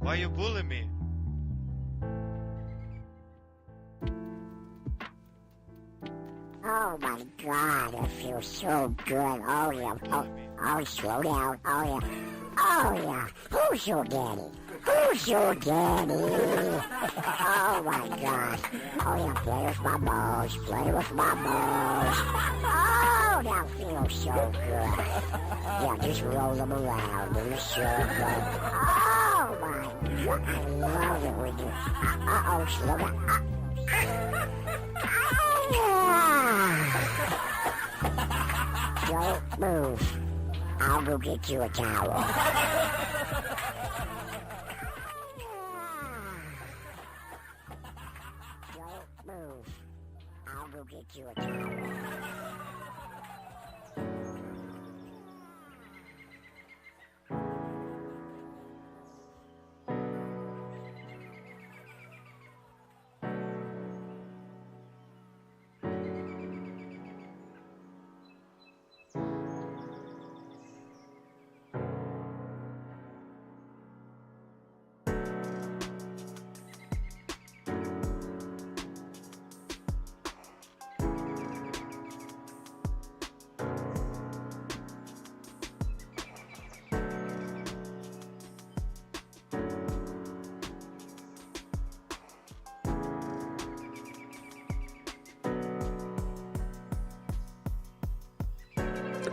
Why you bullying me? Oh my God, it feels so good. Oh yeah, oh slow down. Oh yeah, oh yeah. Who's your daddy? Who's your daddy? Oh my God. Oh yeah, play with my balls, play with my balls. Oh, that feels so good. Yeah, just roll them around in the circle. Oh my God, I love it when you. Uh-oh, slow down. Don't move. I'll go get you a towel. Don't move. I'll go get you a towel.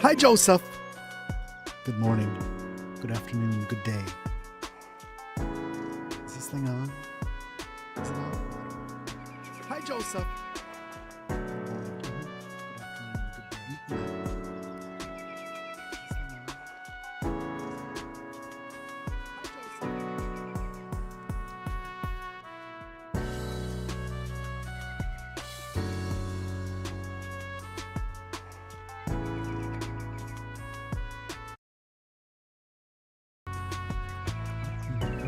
Hi, Joseph. Good morning, good afternoon, good day. Is this thing on? Is it on? Hi, Joseph. Good morning, good afternoon, good day. Hi, Joseph.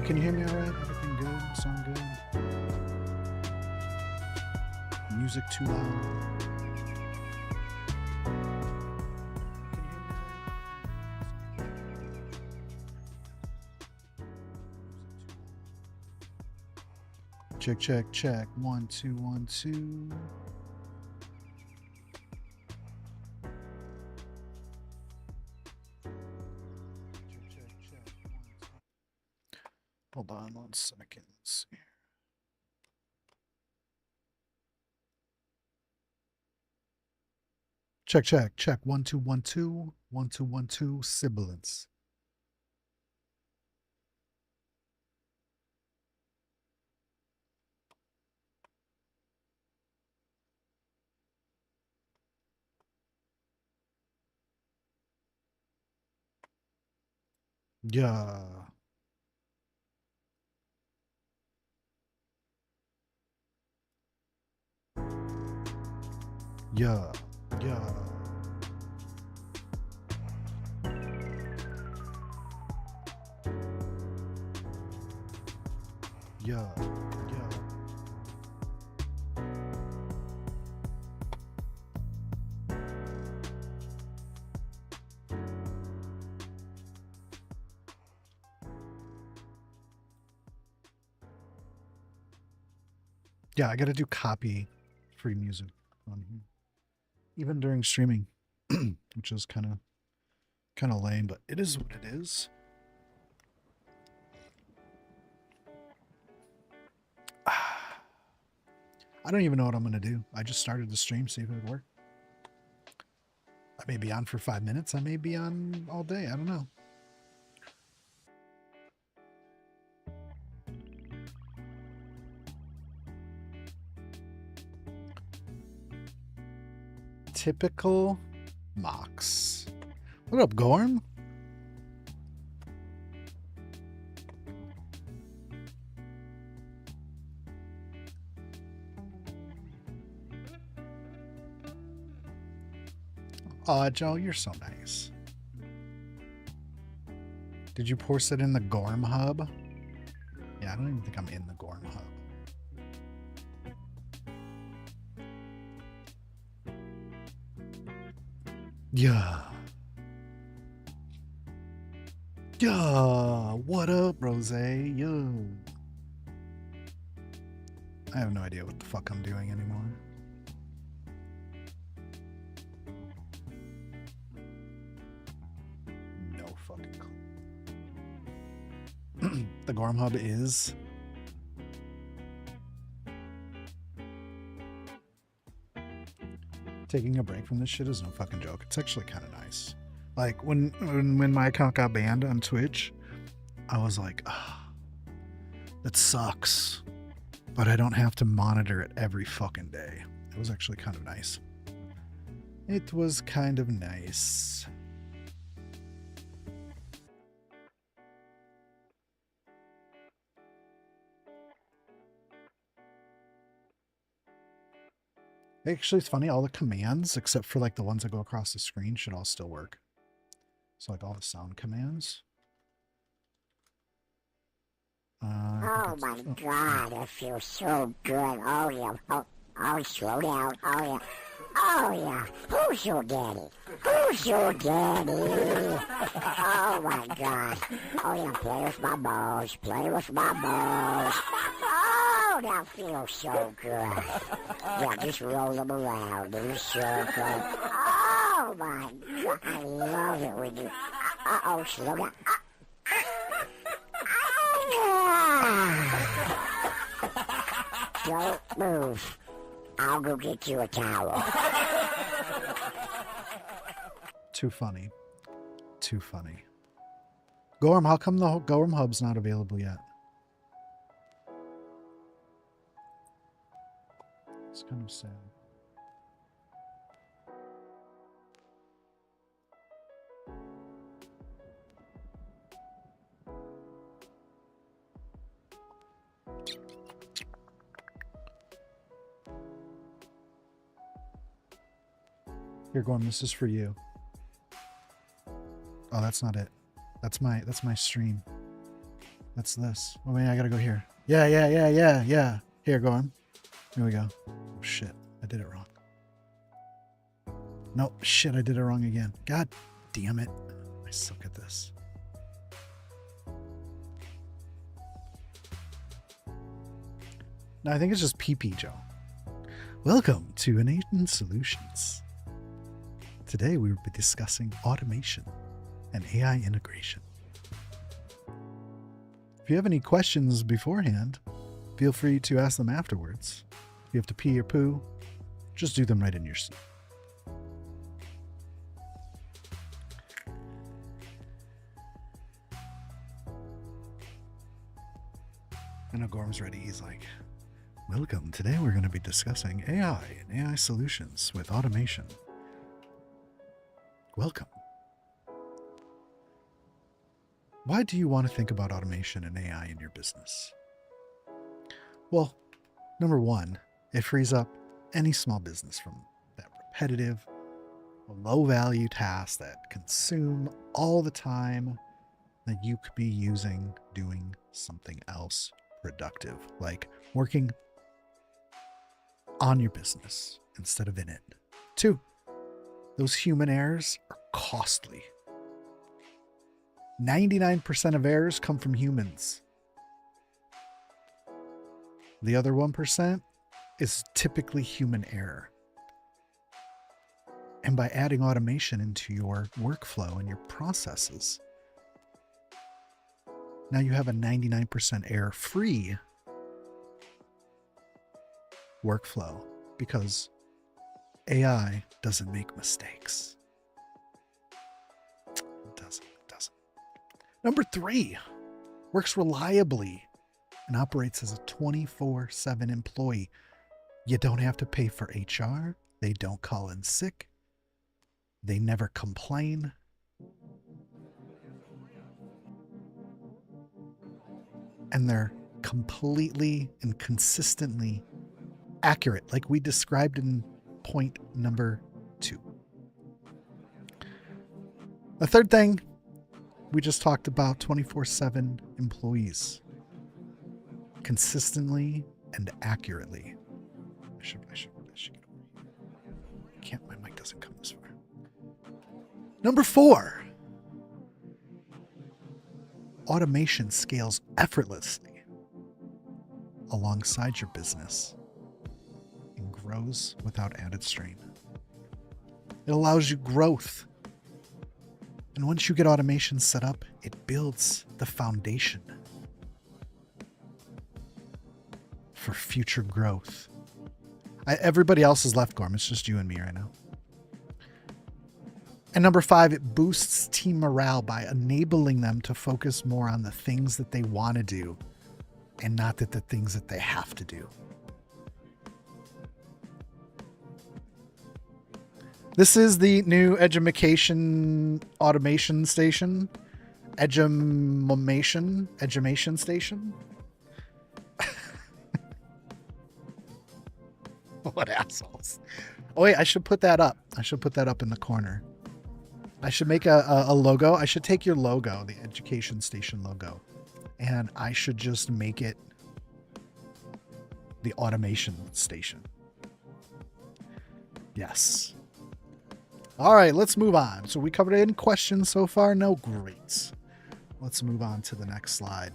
Can you hear me all right? Everything good? Sound good? Music too loud? Can you hear me all right? Check, check, check. 1, 2, 1, 2. Hold on 1 second. Let's see. Check, check, check. 1, 2, 1, 2. 1, 2, 1, 2. Sibilance. Yeah. Yeah. Yeah. Yeah. Yeah. Yeah, I got to do copy free music on here. Even during streaming, which is kind of lame, but it is what it is. I don't even know what I'm going to do. I just started the stream, see if it would work. I may be on for 5 minutes. I may be on all day. I don't know. Typical Mox. What up, Gorm? Aw, Joe, you're so nice. Did you post it in the Gorm Hub? Yeah, I don't even think I'm in the Gorm Hub. Yeah. Yeah, what up, Rose? Yo. I have no idea what the fuck I'm doing anymore. No fucking clue. The Gorm Hub is... Taking a break from this shit is no fucking joke. It's actually kind of nice. Like, when my account got banned on Twitch, I was like, ah, that sucks. But I don't have to monitor it every fucking day. It was actually kind of nice. It was kind of nice. Actually, it's funny. All the commands, except for like the ones that go across the screen, should all still work. So like all the sound commands. Oh my God, I feel so good. Oh yeah. Oh, slow down. Oh yeah. Oh yeah. Who's your daddy? Who's your daddy? Oh my God. Oh yeah, play with my balls. Play with my balls. Oh, that feels so good. Yeah, just roll them around in a circle. Oh my God, I love it when you... Uh-oh, slow down. Don't move. I'll go get you a towel. Too funny. Too funny. Gorm, how come the Gorm Hub's not available yet? It's kind of sad. Here, Gorm, this is for you. Oh, that's not it. That's my stream. That's this. Oh, man, I gotta go here. Yeah. Here, Gorm. Here we go. Oh, shit. I did it wrong. Nope. Shit, I did it wrong again. God damn it. I suck at this. No, I think it's just PP, Joe. Welcome to Innate Solutions. Today we will be discussing automation and AI integration. If you have any questions beforehand, feel free to ask them afterwards. If you have to pee or poo, just do them right in your seat. I know Gorm's ready. He's like, welcome. Today we're going to be discussing AI and AI solutions with automation. Welcome. Why do you want to think about automation and AI in your business? Well, number one, it frees up any small business from that repetitive, low-value tasks that consume all the time that you could be using doing something else productive, like working on your business instead of in it. Two, those human errors are costly. 99% of errors come from humans. The other 1% is typically human error. And by adding automation into your workflow and your processes, now you have a 99% error-free workflow because AI doesn't make mistakes. It doesn't. Number three, works reliably and operates as a 24/7 employee. You don't have to pay for HR. They don't call in sick. They never complain. And they're completely and consistently accurate, like we described in point number 2. The third thing, we just talked about 24/7 employees. Consistently and accurately. I should get over here. My mic doesn't come this far. Number 4. automation scales effortlessly alongside your business and grows without added strain. It allows you growth. And once you get automation set up, it builds the foundation for future growth. Everybody else is left, Gorm. It's just you and me right now. And number 5, it boosts team morale by enabling them to focus more on the things that they want to do and not the things that they have to do. This is the new education automation station. Edumation station. What assholes. Oh wait, I should put that up. I should put that up in the corner. I should make a logo. I should take your logo, the education station logo, and I should just make it the automation station. Yes. All right, let's move on. So we covered any questions so far? No? Great. Let's move on to the next slide.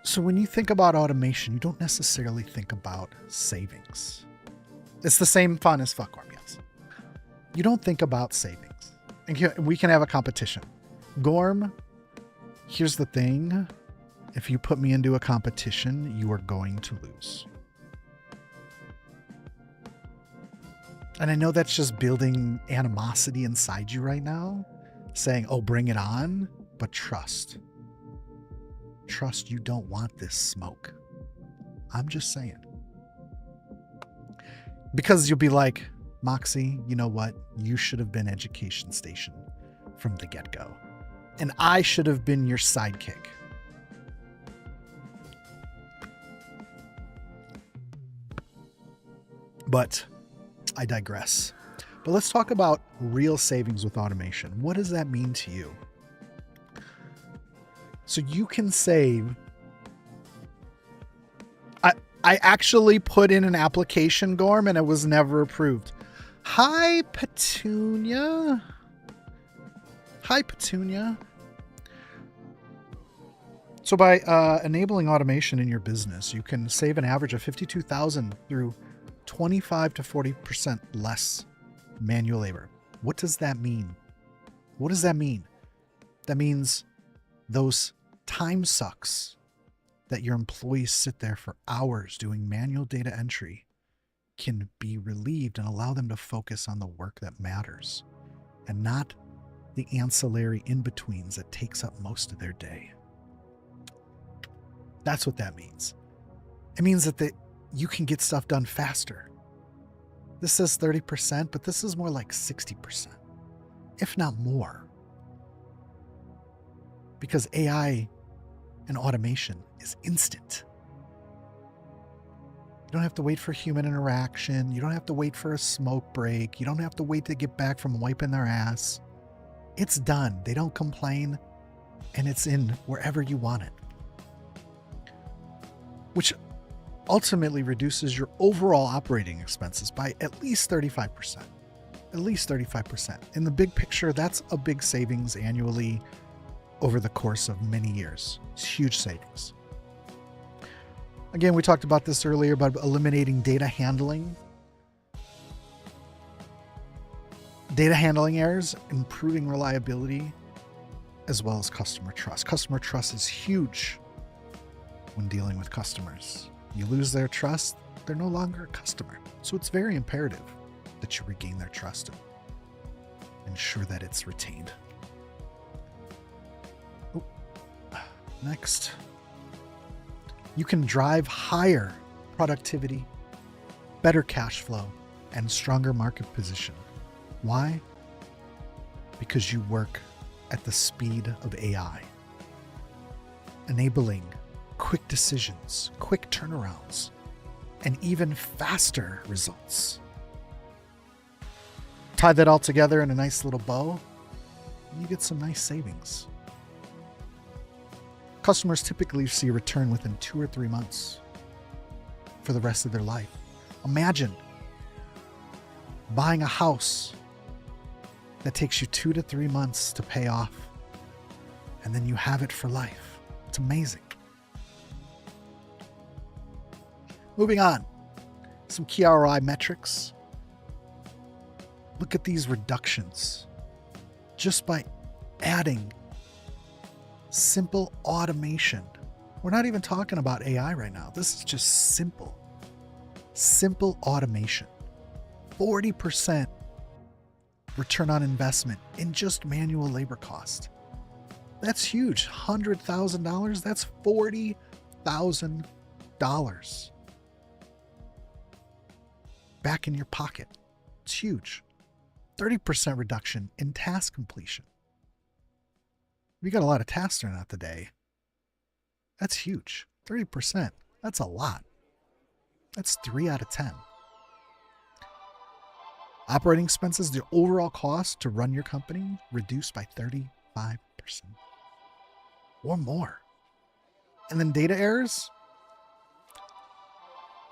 So when you think about automation, you don't necessarily think about savings. It's the same fun as fuckworm, yes. You don't think about savings. And we can have a competition. Gorm, here's the thing. If you put me into a competition, you are going to lose. And I know that's just building animosity inside you right now, saying, oh, bring it on, but trust. Trust, you don't want this smoke. I'm just saying. Because you'll be like, Moxie, you know what? You should have been education station from the get-go. And I should have been your sidekick. But I digress. But let's talk about real savings with automation. What does that mean to you? So you can save. I actually put in an application, Gorm, and it was never approved. Hi, Petunia. Hi, Petunia. So by enabling automation in your business, you can save an average of $52,000 through 25 to 40% less manual labor. What does that mean? What does that mean? That means those time sucks that your employees sit there for hours doing manual data entry can be relieved and allow them to focus on the work that matters and not the ancillary in-betweens that takes up most of their day. That's what that means. It means that you can get stuff done faster. This says 30%, but this is more like 60%, if not more. Because AI and automation is instant. You don't have to wait for human interaction. You don't have to wait for a smoke break. You don't have to wait to get back from wiping their ass. It's done. They don't complain, and it's in wherever you want it. Which ultimately reduces your overall operating expenses by at least 35%. At least 35%. In the big picture, that's a big savings annually over the course of many years. It's huge savings. Again, we talked about this earlier about eliminating data handling errors, improving reliability, as well as customer trust. Customer trust is huge when dealing with customers. You lose their trust, they're no longer a customer. So it's very imperative that you regain their trust and ensure that it's retained. Next, you can drive higher productivity, better cash flow, and stronger market position. Why? Because you work at the speed of AI, enabling quick decisions, quick turnarounds, and even faster results. Tie that all together in a nice little bow, and you get some nice savings. Customers typically see a return within 2 or 3 months for the rest of their life. Imagine buying a house that takes you 2 to 3 months to pay off and then you have it for life. It's amazing. Moving on, some key ROI metrics. Look at these reductions just by adding simple automation. We're not even talking about AI right now. This is just simple automation. 40% return on investment in just manual labor cost. That's huge. $100,000, that's $40,000 back in your pocket. It's huge. 30% reduction in task completion. We got a lot of tasks throughout the day. That's huge. 30%. That's a lot. That's 3 out of 10. Operating expenses, the overall cost to run your company, reduced by 35% or more. And then data errors,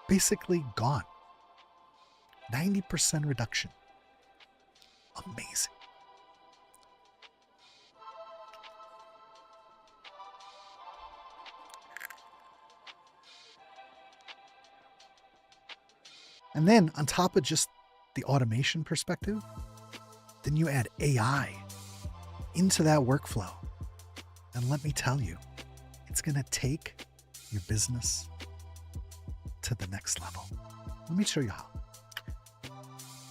basically gone. 90% reduction. Amazing. And then on top of just the automation perspective, then you add AI into that workflow. And let me tell you, it's going to take your business to the next level. Let me show you how.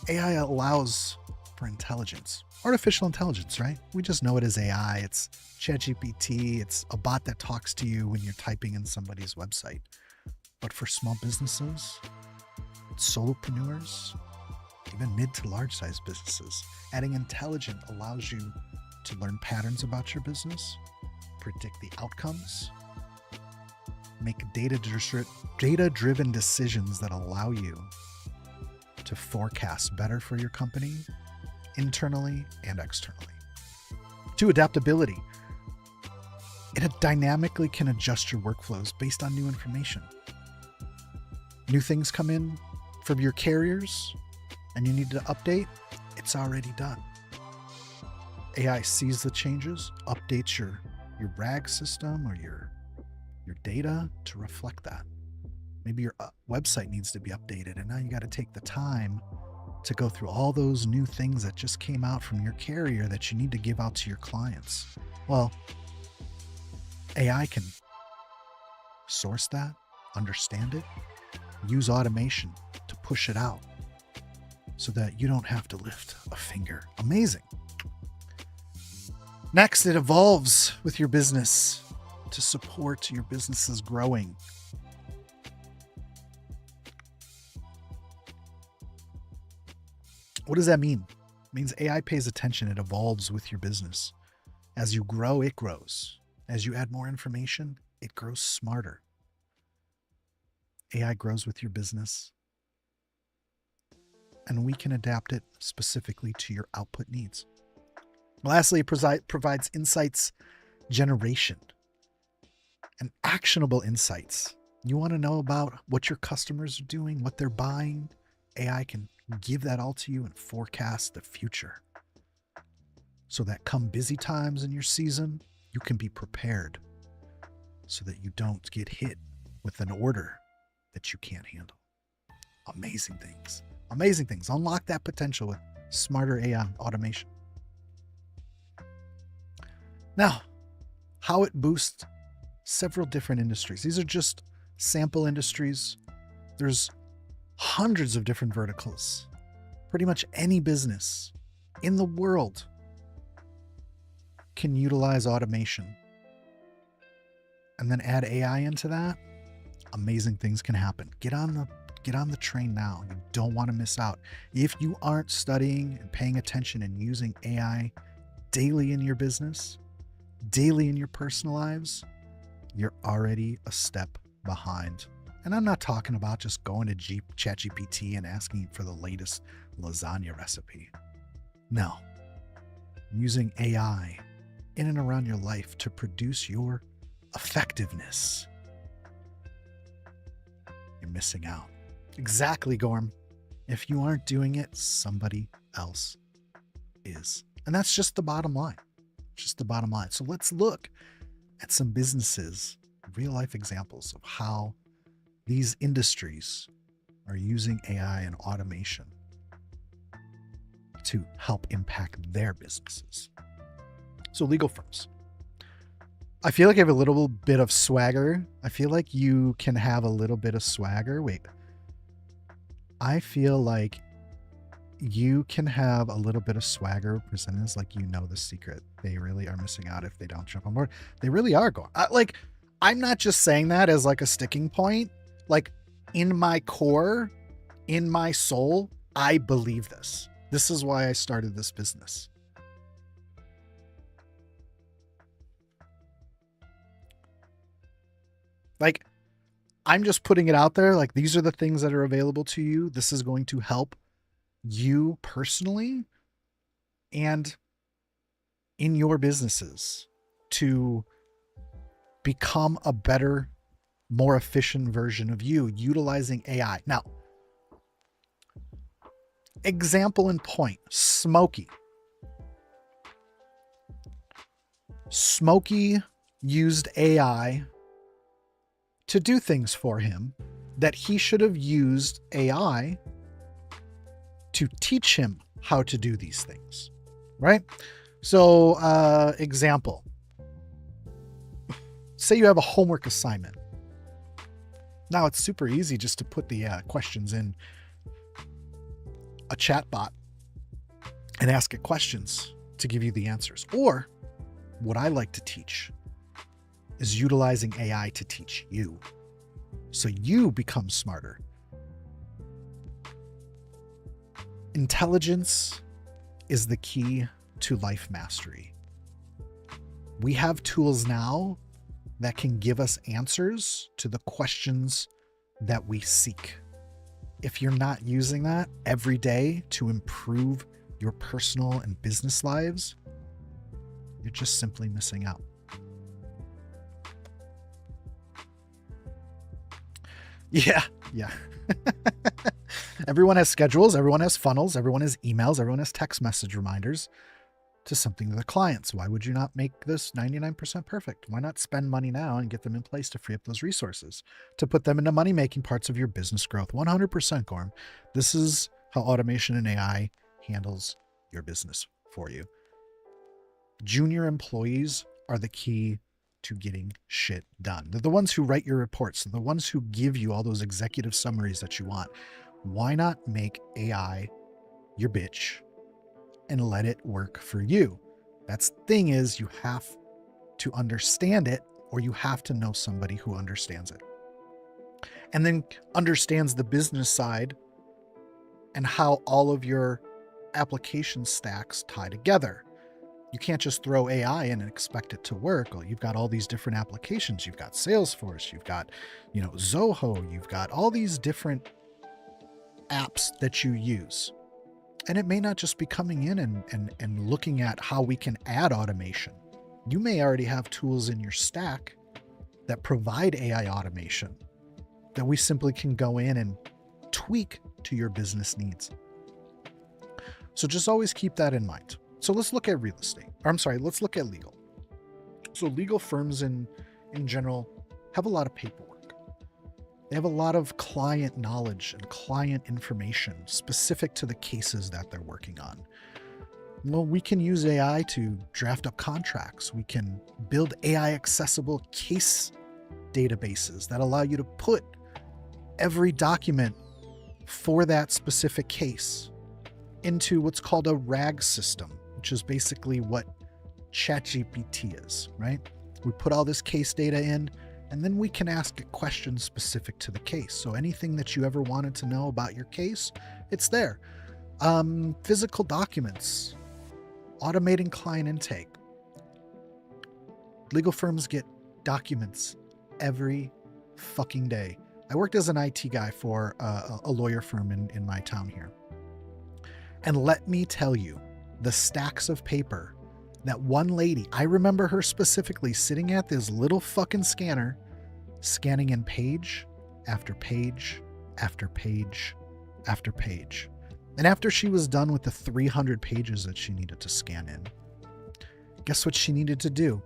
AI allows for intelligence, artificial intelligence, right? We just know it as AI. It's ChatGPT. It's a bot that talks to you when you're typing in somebody's website. But for small businesses, solopreneurs, even mid to large size businesses, adding intelligent allows you to learn patterns about your business, predict the outcomes, make data-driven decisions that allow you to forecast better for your company, internally and externally. 2, adaptability. It dynamically can adjust your workflows based on new information. New things come in from your carriers and you need to update, it's already done. AI sees the changes, updates your RAG system or your data to reflect that. Maybe your website needs to be updated, and now you got to take the time to go through all those new things that just came out from your carrier that you need to give out to your clients. Well, AI can source that, understand it, use automation to push it out so that you don't have to lift a finger. Amazing. Next, it evolves with your business to support your business's growing. What does that mean? It means AI pays attention. It evolves with your business. As you grow, it grows. As you add more information, it grows smarter. AI grows with your business, and we can adapt it specifically to your output needs. Lastly, it provides insights generation and actionable insights. You want to know about what your customers are doing, what they're buying? AI can give that all to you and forecast the future so that come busy times in your season, you can be prepared so that you don't get hit with an order that you can't handle. Amazing things. Amazing things. Unlock that potential with smarter AI automation. Now, how it boosts several different industries. These are just sample industries. There's hundreds of different verticals. Pretty much any business in the world can utilize automation and then add AI into that. Amazing things can happen. Get on the train now. You don't want to miss out. If you aren't studying and paying attention and using AI daily in your business, daily in your personal lives, you're already a step behind. And I'm not talking about just going to ChatGPT and asking for the latest lasagna recipe. No, using AI in and around your life to produce your effectiveness. You're missing out. Exactly, Gorm. If you aren't doing it, somebody else is. And that's just the bottom line. Just the bottom line. So let's look at some businesses, real life examples of how these industries are using AI and automation to help impact their businesses. So legal firms. I feel like I have a little bit of swagger. I feel like you can have a little bit of swagger. Wait. I feel like you can have a little bit of swagger presented as like, you know, the secret. They really are missing out if they don't jump on board. They really are going. I'm not just saying that as like a sticking point. Like in my core, in my soul, I believe this. This is why I started this business. Like, I'm just putting it out there. Like, these are the things that are available to you. This is going to help you personally and in your businesses to become a better, more efficient version of you utilizing AI. Now, example in point, Smokey. Smokey used AI to do things for him that he should have used AI to teach him how to do these things, right? So, example, say you have a homework assignment. Now it's super easy just to put the questions in a chat bot and ask it questions to give you the answers. Or what I like to teach is utilizing AI to teach you so you become smarter. Intelligence is the key to life mastery. We have tools now that can give us answers to the questions that we seek. If you're not using that every day to improve your personal and business lives, you're just simply missing out. Yeah. Everyone has schedules, everyone has funnels, everyone has emails, everyone has text message reminders to something to the clients. Why would you not make this 99% perfect? Why not spend money now and get them in place to free up those resources to put them into money-making parts of your business growth? 100%, Gorm. This is how automation and AI handles your business for you. Junior employees are the key to getting shit done. They're the ones who write your reports. They're the ones who give you all those executive summaries that you want. Why not make AI your bitch and let it work for you? That's the thing is, you have to understand it, or you have to know somebody who understands it and then understands the business side and how all of your application stacks tie together. You can't just throw AI in and expect it to work. Well, you've got all these different applications. You've got Salesforce, you've got, Zoho, you've got all these different apps that you use. And it may not just be coming in and looking at how we can add automation. You may already have tools in your stack that provide AI automation that we simply can go in and tweak to your business needs. So just always keep that in mind. So let's look at real estate. Let's look at legal. So legal firms in general have a lot of paperwork. They have a lot of client knowledge and client information specific to the cases that they're working on. Well, we can use AI to draft up contracts. We can build AI accessible case databases that allow you to put every document for that specific case into what's called a RAG system, which is basically what ChatGPT is, right? We put all this case data in, and then we can ask it questions specific to the case. So anything that you ever wanted to know about your case, it's there. Physical documents, automating client intake. Legal firms get documents every fucking day. I worked as an IT guy for a lawyer firm in my town here. And let me tell you, the stacks of paper that one lady, I remember her specifically sitting at this little fucking scanner, scanning in page after page after page after page. And after she was done with the 300 pages that she needed to scan in, Guess what she needed to do?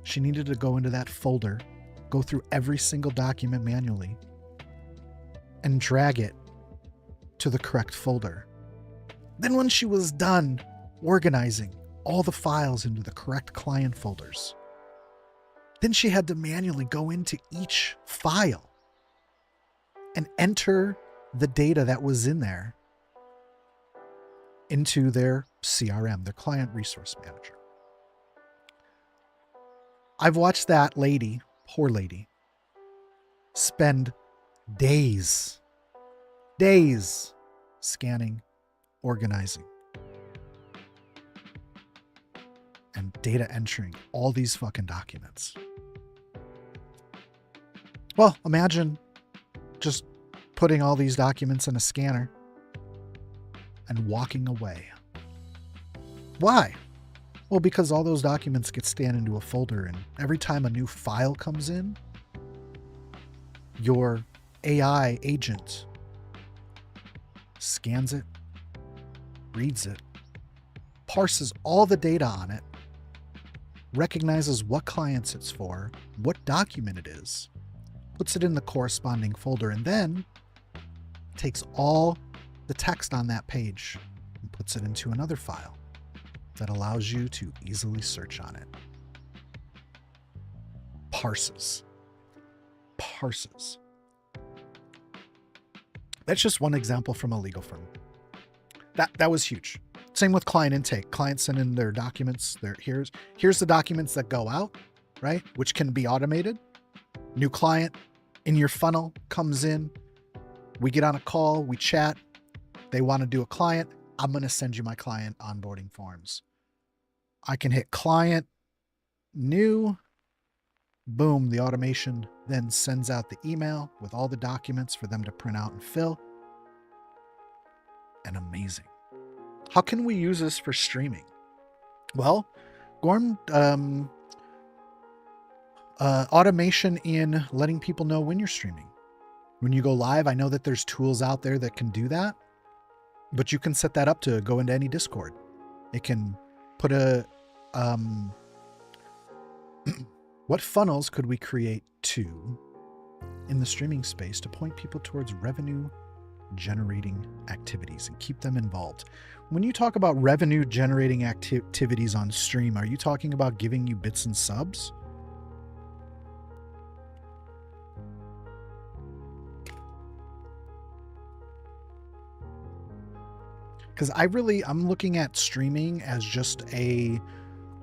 She needed to go into that folder, go through every single document manually, and drag it to the correct folder. Then when she was done organizing all the files into the correct client folders, then she had to manually go into each file and enter the data that was in there into their CRM, their Client Resource Manager. I've watched that lady, poor lady, spend days scanning, organizing, and data entering all these fucking documents. Well, imagine just putting all these documents in a scanner and walking away. Why? Well, because all those documents get scanned into a folder, and every time a new file comes in, your AI agent scans it, reads it, parses all the data on it, recognizes what clients it's for, what document it is, puts it in the corresponding folder, and then takes all the text on that page and puts it into another file that allows you to easily search on it. Parses. That's just one example from a legal firm. That was huge. Same with client intake. Clients send in their documents. Here's the documents that go out, right? Which can be automated. New client in your funnel comes in. We get on a call. We chat. They want to do a client. I'm going to send you my client onboarding forms. I can hit client, new, boom, the automation then sends out the email with all the documents for them to print out and fill. And amazing. How can we use this for streaming? Well, Gorm, automation in letting people know when you're streaming. When you go live, I know that there's tools out there that can do that, but you can set that up to go into any Discord. It can put a, what funnels could we create in the streaming space to point people towards revenue generating activities and keep them involved? When you talk about revenue generating activities on stream, are you talking about giving you bits and subs? Because I'm looking at streaming as just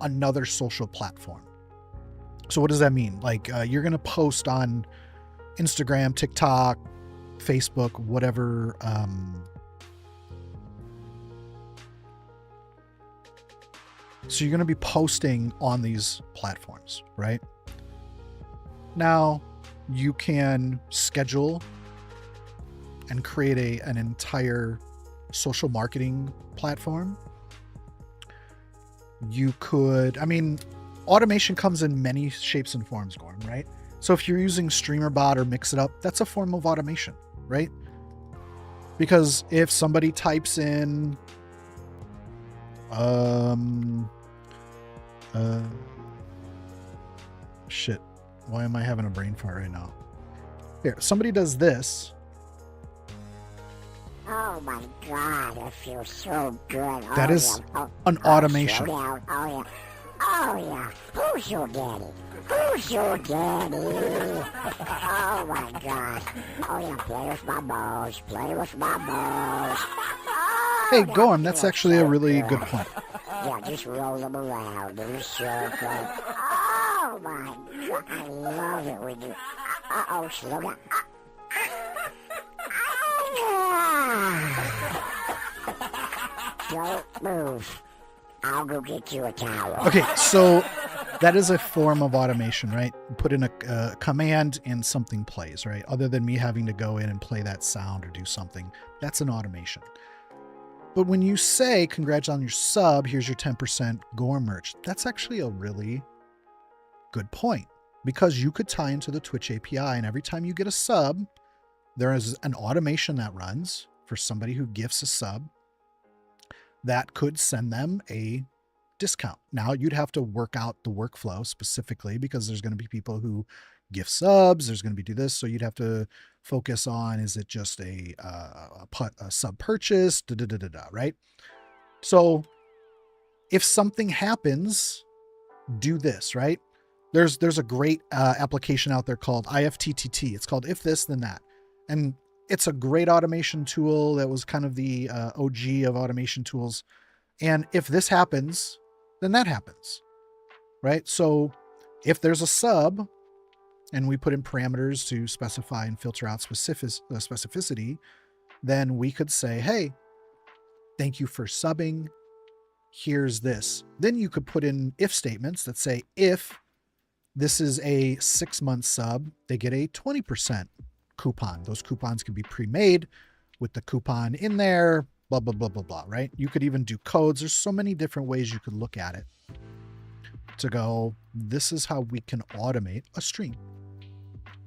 another social platform. So what does that mean? Like you're going to post on Instagram, TikTok, Facebook, whatever. So you're going to be posting on these platforms, right? Now you can schedule and create an entire social marketing platform. You could, automation comes in many shapes and forms, Gorm, right? So if you're using StreamerBot or Mix It Up, that's a form of automation, right? Because if somebody types in, shit, why am I having a brain fart right now? Here, somebody does this. Oh my God, it feels so good. That is an automation. Slow down. Oh yeah. Who's your daddy? Who's your daddy? Oh my God. Oh yeah, play with my balls. Oh, hey, Gorm, that's actually a really good point. Yeah, just roll them around in a circle. Oh my God, I love it when you... Uh-oh, slow down. Don't move. I'll go get you a towel. Okay, so that is a form of automation, right? Put in a command and something plays, right? Other than me having to go in and play that sound or do something, that's an automation. But when you say, congrats on your sub, here's your 10% Gorm merch, that's actually a really good point, because you could tie into the Twitch API, and every time you get a sub, there is an automation that runs for somebody who gifts a sub that could send them a discount. Now you'd have to work out the workflow specifically because there's going to be people who gift subs. There's going to be do this. So you'd have to focus on, is it just a sub purchase, right? So if something happens, do this, right? There's a great application out there called IFTTT. It's called If This Then That. And it's a great automation tool that was kind of the OG of automation tools. And if this happens, then that happens, right? So if there's a sub and we put in parameters to specify and filter out specificity, then we could say, hey, thank you for subbing. Here's this. Then you could put in if statements that say, if this is a 6-month sub, they get a 20% coupon. Those coupons can be pre-made with the coupon in there, blah, blah, blah, blah, blah, right? You could even do codes. There's so many different ways you could look at it to go, this is how we can automate a stream.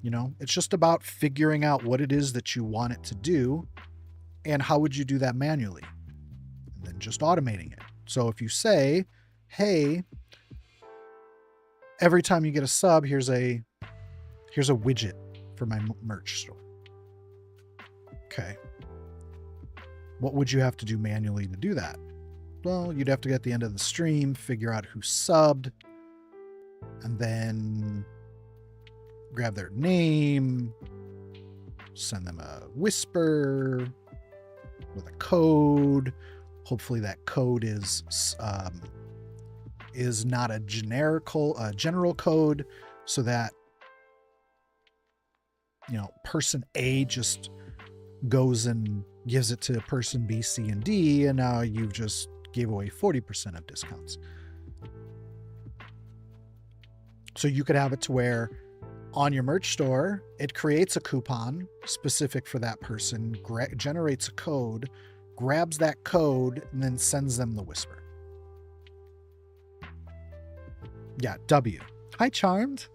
You know, it's just about figuring out what it is that you want it to do and how would you do that manually, and then just automating it. So if you say, hey, every time you get a sub, here's a widget for my merch store. Okay. What would you have to do manually to do that? Well, you'd have to get at the end of the stream, figure out who subbed, and then grab their name, send them a whisper with a code. Hopefully that code is not a general code, so that, you know, person A just goes and gives it to person B, C, and D, and now you've just gave away 40% of discounts. So you could have it to where on your merch store, it creates a coupon specific for that person, generates a code, grabs that code, and then sends them the whisper. Yeah, W. Hi, Charmed.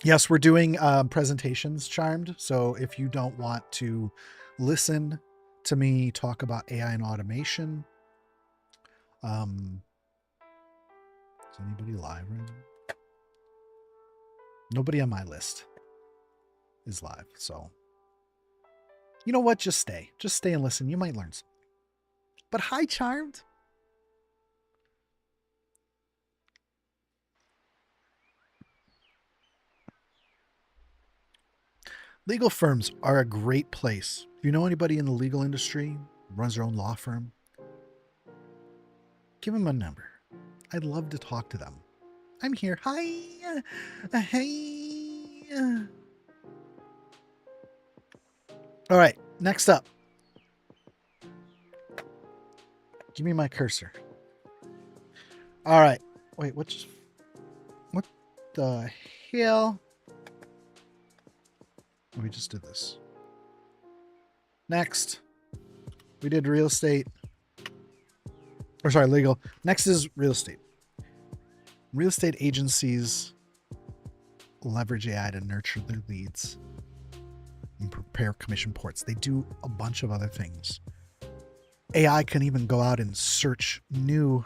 Yes, we're doing presentations, Charmed. So if you don't want to listen to me talk about AI and automation, is anybody live right now? Nobody on my list is live. So you know what? Just stay and listen. You might learn something. But hi, Charmed. Legal firms are a great place. If you know anybody in the legal industry, runs their own law firm, give them a number. I'd love to talk to them. I'm here. Hi. Hey. All right. Next up. Give me my cursor. All right. Wait, what the hell? We just did this. Next, we did real estate. Or sorry, legal. Next is real estate. Real estate agencies leverage AI to nurture their leads and prepare commission reports. They do a bunch of other things. AI can even go out and search new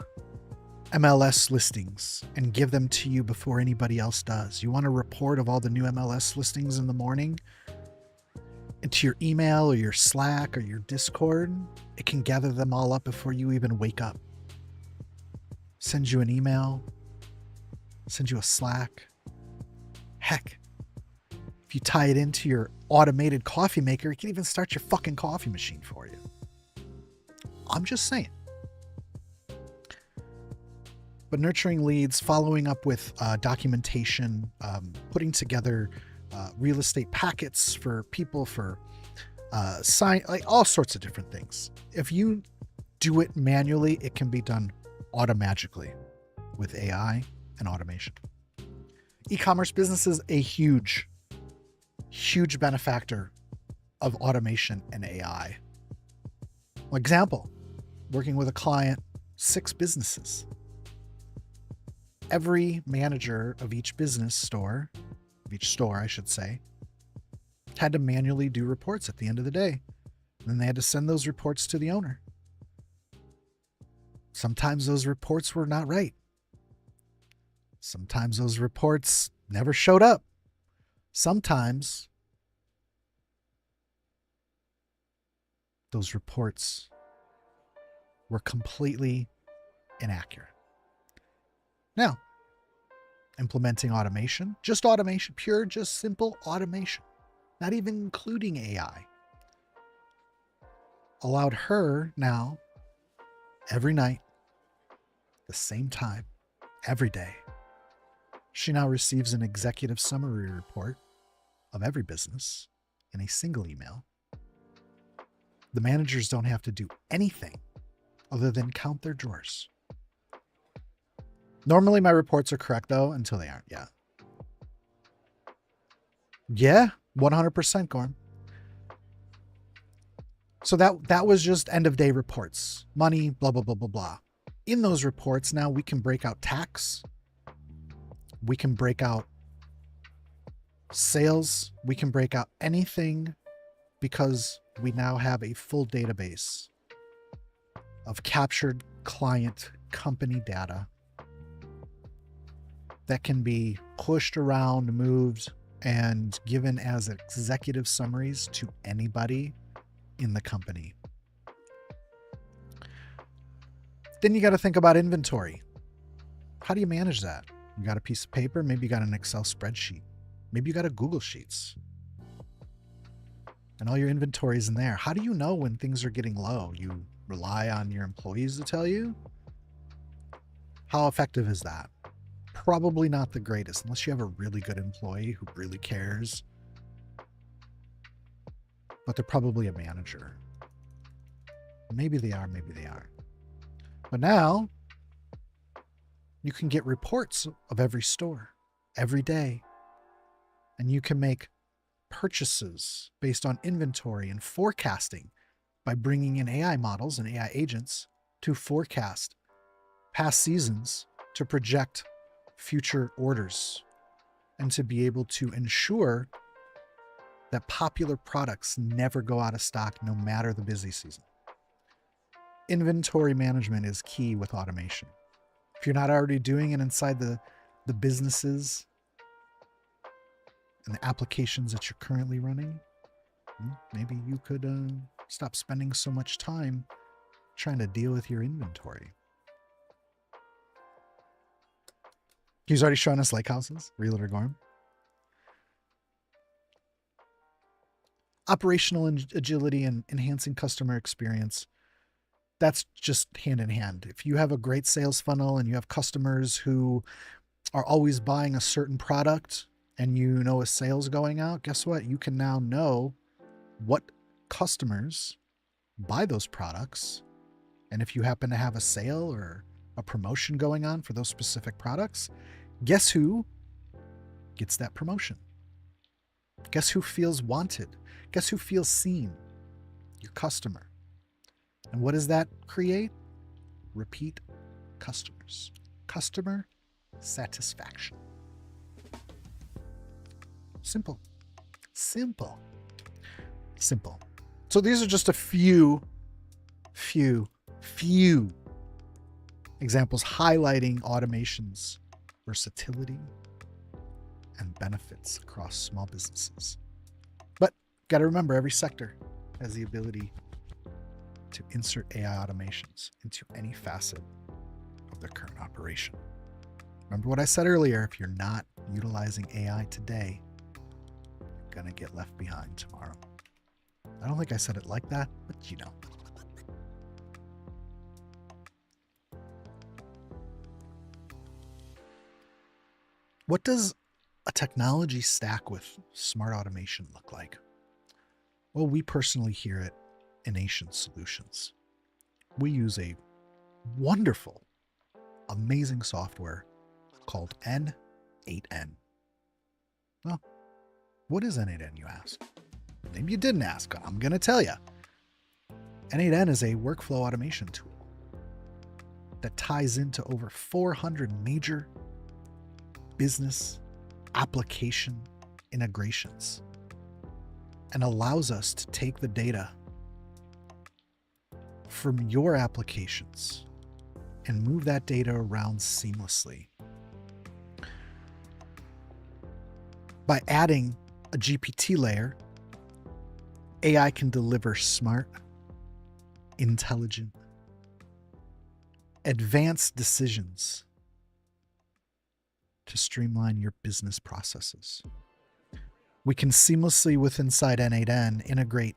MLS listings and give them to you before anybody else does. You want a report of all the new MLS listings in the morning? Into your email or your Slack or your Discord, it can gather them all up before you even wake up. Send you an email, send you a Slack. Heck, if you tie it into your automated coffee maker, it can even start your fucking coffee machine for you. I'm just saying. But nurturing leads, following up with documentation, putting together real estate packets for people for sign, like all sorts of different things. If you do it manually, it can be done automatically with AI and automation. E-commerce business is a huge benefactor of automation and AI. Example, working with a client, 6 businesses. Every manager of each store, I should say, had to manually do reports at the end of the day. Then they had to send those reports to the owner. Sometimes those reports were not right. Sometimes those reports never showed up. Sometimes those reports were completely inaccurate. Now, implementing automation, just automation, pure, just simple automation, not even including AI, allowed her now, every night, the same time, every day, she now receives an executive summary report of every business in a single email. The managers don't have to do anything other than count their drawers. Normally my reports are correct though, until they aren't. Yeah, 100% Gorm. So that was just end of day reports, money, blah, blah, blah, blah, blah. In those reports now we can break out tax. We can break out sales. We can break out anything because we now have a full database of captured client company data that can be pushed around, moved, and given as executive summaries to anybody in the company. Then you got to think about inventory. How do you manage that? You got a piece of paper, maybe you got an Excel spreadsheet, maybe you got a Google Sheets, and all your inventory is in there. How do you know when things are getting low? You rely on your employees to tell you? How effective is that? Probably not the greatest, unless you have a really good employee who really cares. But they're probably a manager. Maybe they are, maybe they aren't. But now, you can get reports of every store, every day. And you can make purchases based on inventory and forecasting by bringing in AI models and AI agents to forecast past seasons, to project future orders, and to be able to ensure that popular products never go out of stock no matter the busy season. Inventory management is key with automation. If you're not already doing it inside the businesses and the applications that you're currently running, maybe you could stop spending so much time trying to deal with your inventory. He's already shown us lake houses, Realtor Gorm. Operational agility and enhancing customer experience. That's just hand in hand. If you have a great sales funnel and you have customers who are always buying a certain product and you know a sale's going out, guess what? You can now know what customers buy those products. And if you happen to have a sale or a promotion going on for those specific products, guess who gets that promotion? Guess who feels wanted? Guess who feels seen? Your customer. And what does that create? Repeat customers. Customer satisfaction. Simple. Simple. Simple. So these are just a few examples highlighting automation's versatility and benefits across small businesses. But got to remember, every sector has the ability to insert AI automations into any facet of their current operation. Remember what I said earlier, if you're not utilizing AI today, you're going to get left behind tomorrow. I don't think I said it like that, but you know. What does a technology stack with smart automation look like? Well, we personally here at Ination Solutions, we use a wonderful, amazing software called N8N. Well, what is N8N, you ask? Maybe you didn't ask, I'm going to tell you. N8N is a workflow automation tool that ties into over 400 major business application integrations and allows us to take the data from your applications and move that data around seamlessly. By adding a GPT layer, AI can deliver smart, intelligent, advanced decisions to streamline your business processes. We can seamlessly, with inside N8N, integrate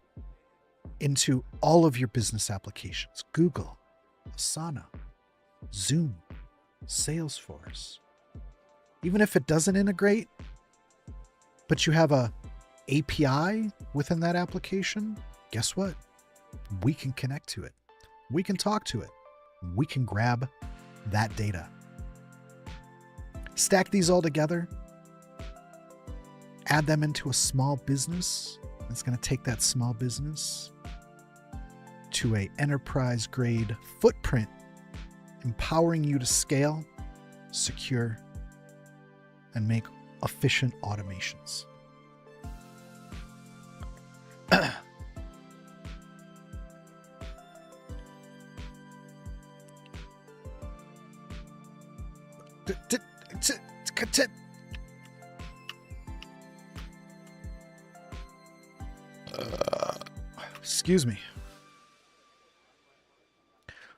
into all of your business applications: Google, Asana, Zoom, Salesforce. Even if it doesn't integrate, but you have a API within that application, guess what? We can connect to it. We can talk to it. We can grab that data. Stack these all together, add them into a small business. It's going to take that small business to an enterprise grade footprint, empowering you to scale, secure, and make efficient automations. Excuse me.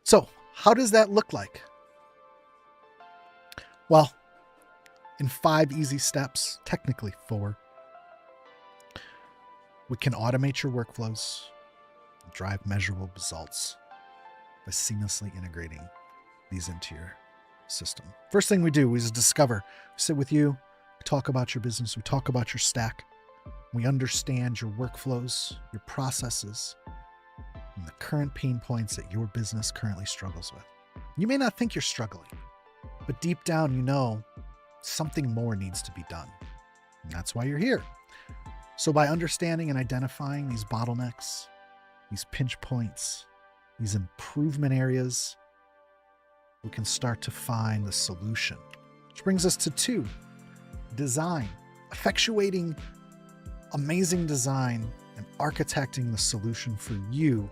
So, how does that look like? Well, in 5 easy steps, technically 4, we can automate your workflows, drive measurable results by seamlessly integrating these into your system. First thing we do is discover. We sit with you, we talk about your business, we talk about your stack, we understand your workflows, your processes, and the current pain points that your business currently struggles with. You may not think you're struggling, but deep down you know something more needs to be done. And that's why you're here. So by understanding and identifying these bottlenecks, these pinch points, these improvement areas, we can start to find the solution. Which brings us to 2, design. Effectuating amazing design and architecting the solution for you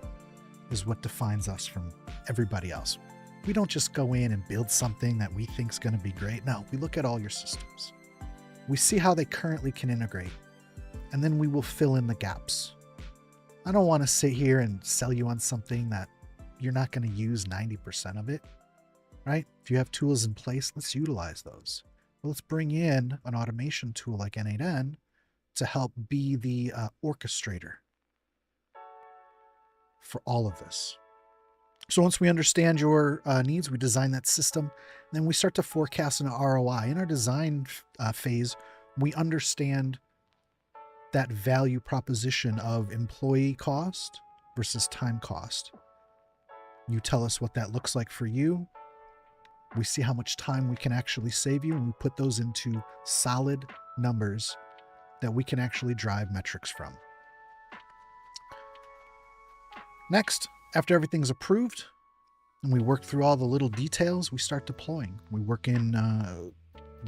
is what defines us from everybody else. We don't just go in and build something that we think is going to be great. No, we look at all your systems. We see how they currently can integrate, and then we will fill in the gaps. I don't want to sit here and sell you on something that you're not going to use 90% of it, right? If you have tools in place, let's utilize those. Well, let's bring in an automation tool like N8N to help be the orchestrator for all of this. So once we understand your needs, we design that system, then we start to forecast an ROI. In our design phase, we understand that value proposition of employee cost versus time cost. You tell us what that looks like for you. We see how much time we can actually save you, and we put those into solid numbers that we can actually drive metrics from. Next, after everything's approved and we work through all the little details, we start deploying. We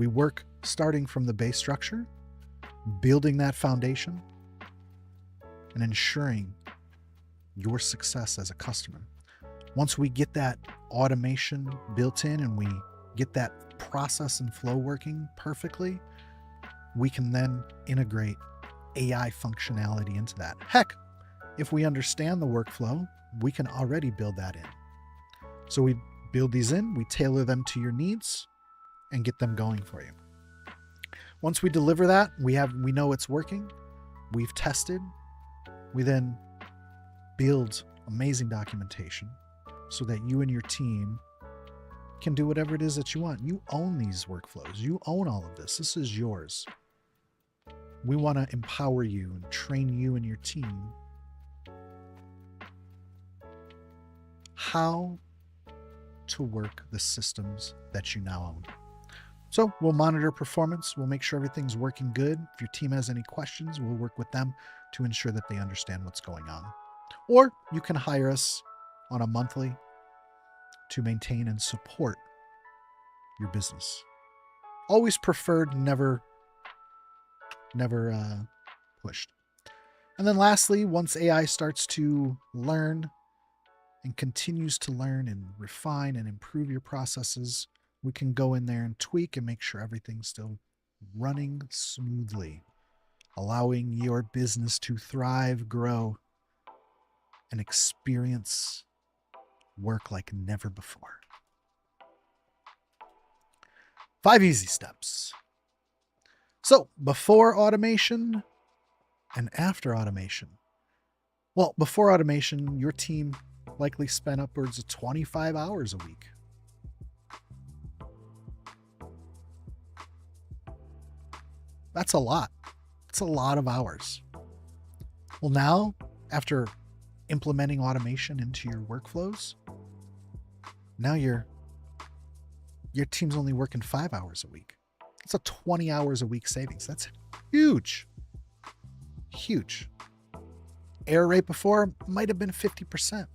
work starting from the base structure, building that foundation, and ensuring your success as a customer. Once we get that automation built in and we get that process and flow working perfectly, we can then integrate AI functionality into that. Heck, if we understand the workflow, we can already build that in. So we build these in, we tailor them to your needs, and get them going for you. Once we deliver that, we know it's working, we've tested, we then build amazing documentation so that you and your team can do whatever it is that you want. You own these workflows. You own all of this. This is yours. We want to empower you and train you and your team how to work the systems that you now own. So we'll monitor performance. We'll make sure everything's working good. If your team has any questions, we'll work with them to ensure that they understand what's going on. Or you can hire us on a monthly to maintain and support your business. Always preferred, never pushed. And then lastly, once AI starts to learn and continues to learn and refine and improve your processes, we can go in there and tweak and make sure everything's still running smoothly, allowing your business to thrive, grow, and experience work like never before. 5 easy steps. So, before automation and after automation. Well, before automation, your team likely spent upwards of 25 hours a week. That's a lot. It's a lot of hours. Well, now, after implementing automation into your workflows, now your team's only working 5 hours a week. It's a 20 hours a week savings. That's huge. Huge. Error rate before might have been 50%.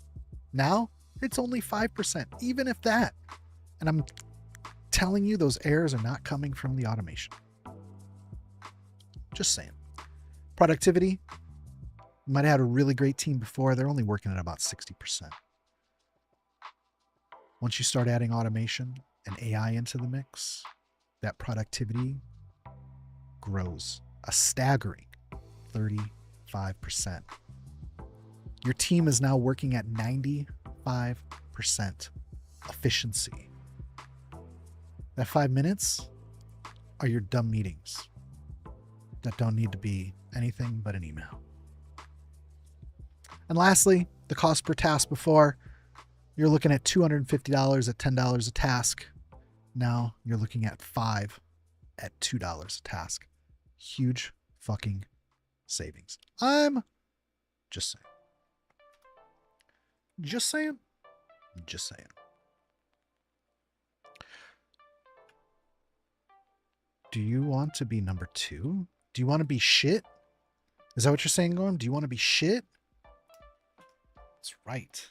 Now it's only 5%, even if that. And I'm telling you, those errors are not coming from the automation. Just saying. Productivity, you might have had a really great team before. They're only working at about 60%. Once you start adding automation and AI into the mix, that productivity grows a staggering 35%. Your team is now working at 95% efficiency. That 5 minutes are your dumb meetings that don't need to be anything but an email. And lastly, the cost per task before, you're looking at $250 at $10 a task. Now you're looking at 5 at $2 a task. Huge fucking savings. I'm just saying. Just saying. Just saying. Do you want to be number 2? Do you want to be shit? Is that what you're saying, Gorm? Do you want to be shit? That's right.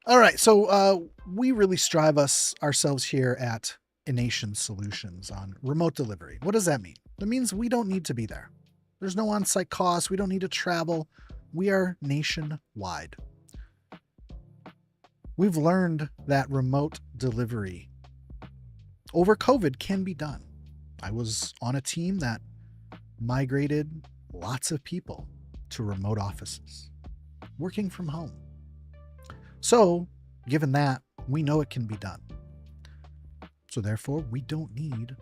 All right. So we really strive ourselves here at Ination Solutions on remote delivery. What does that mean? That means we don't need to be there. There's no on-site costs. We don't need to travel. We are nationwide. We've learned that remote delivery over COVID can be done. I was on a team that migrated lots of people to remote offices, working from home. So, given that, we know it can be done. So therefore, we don't need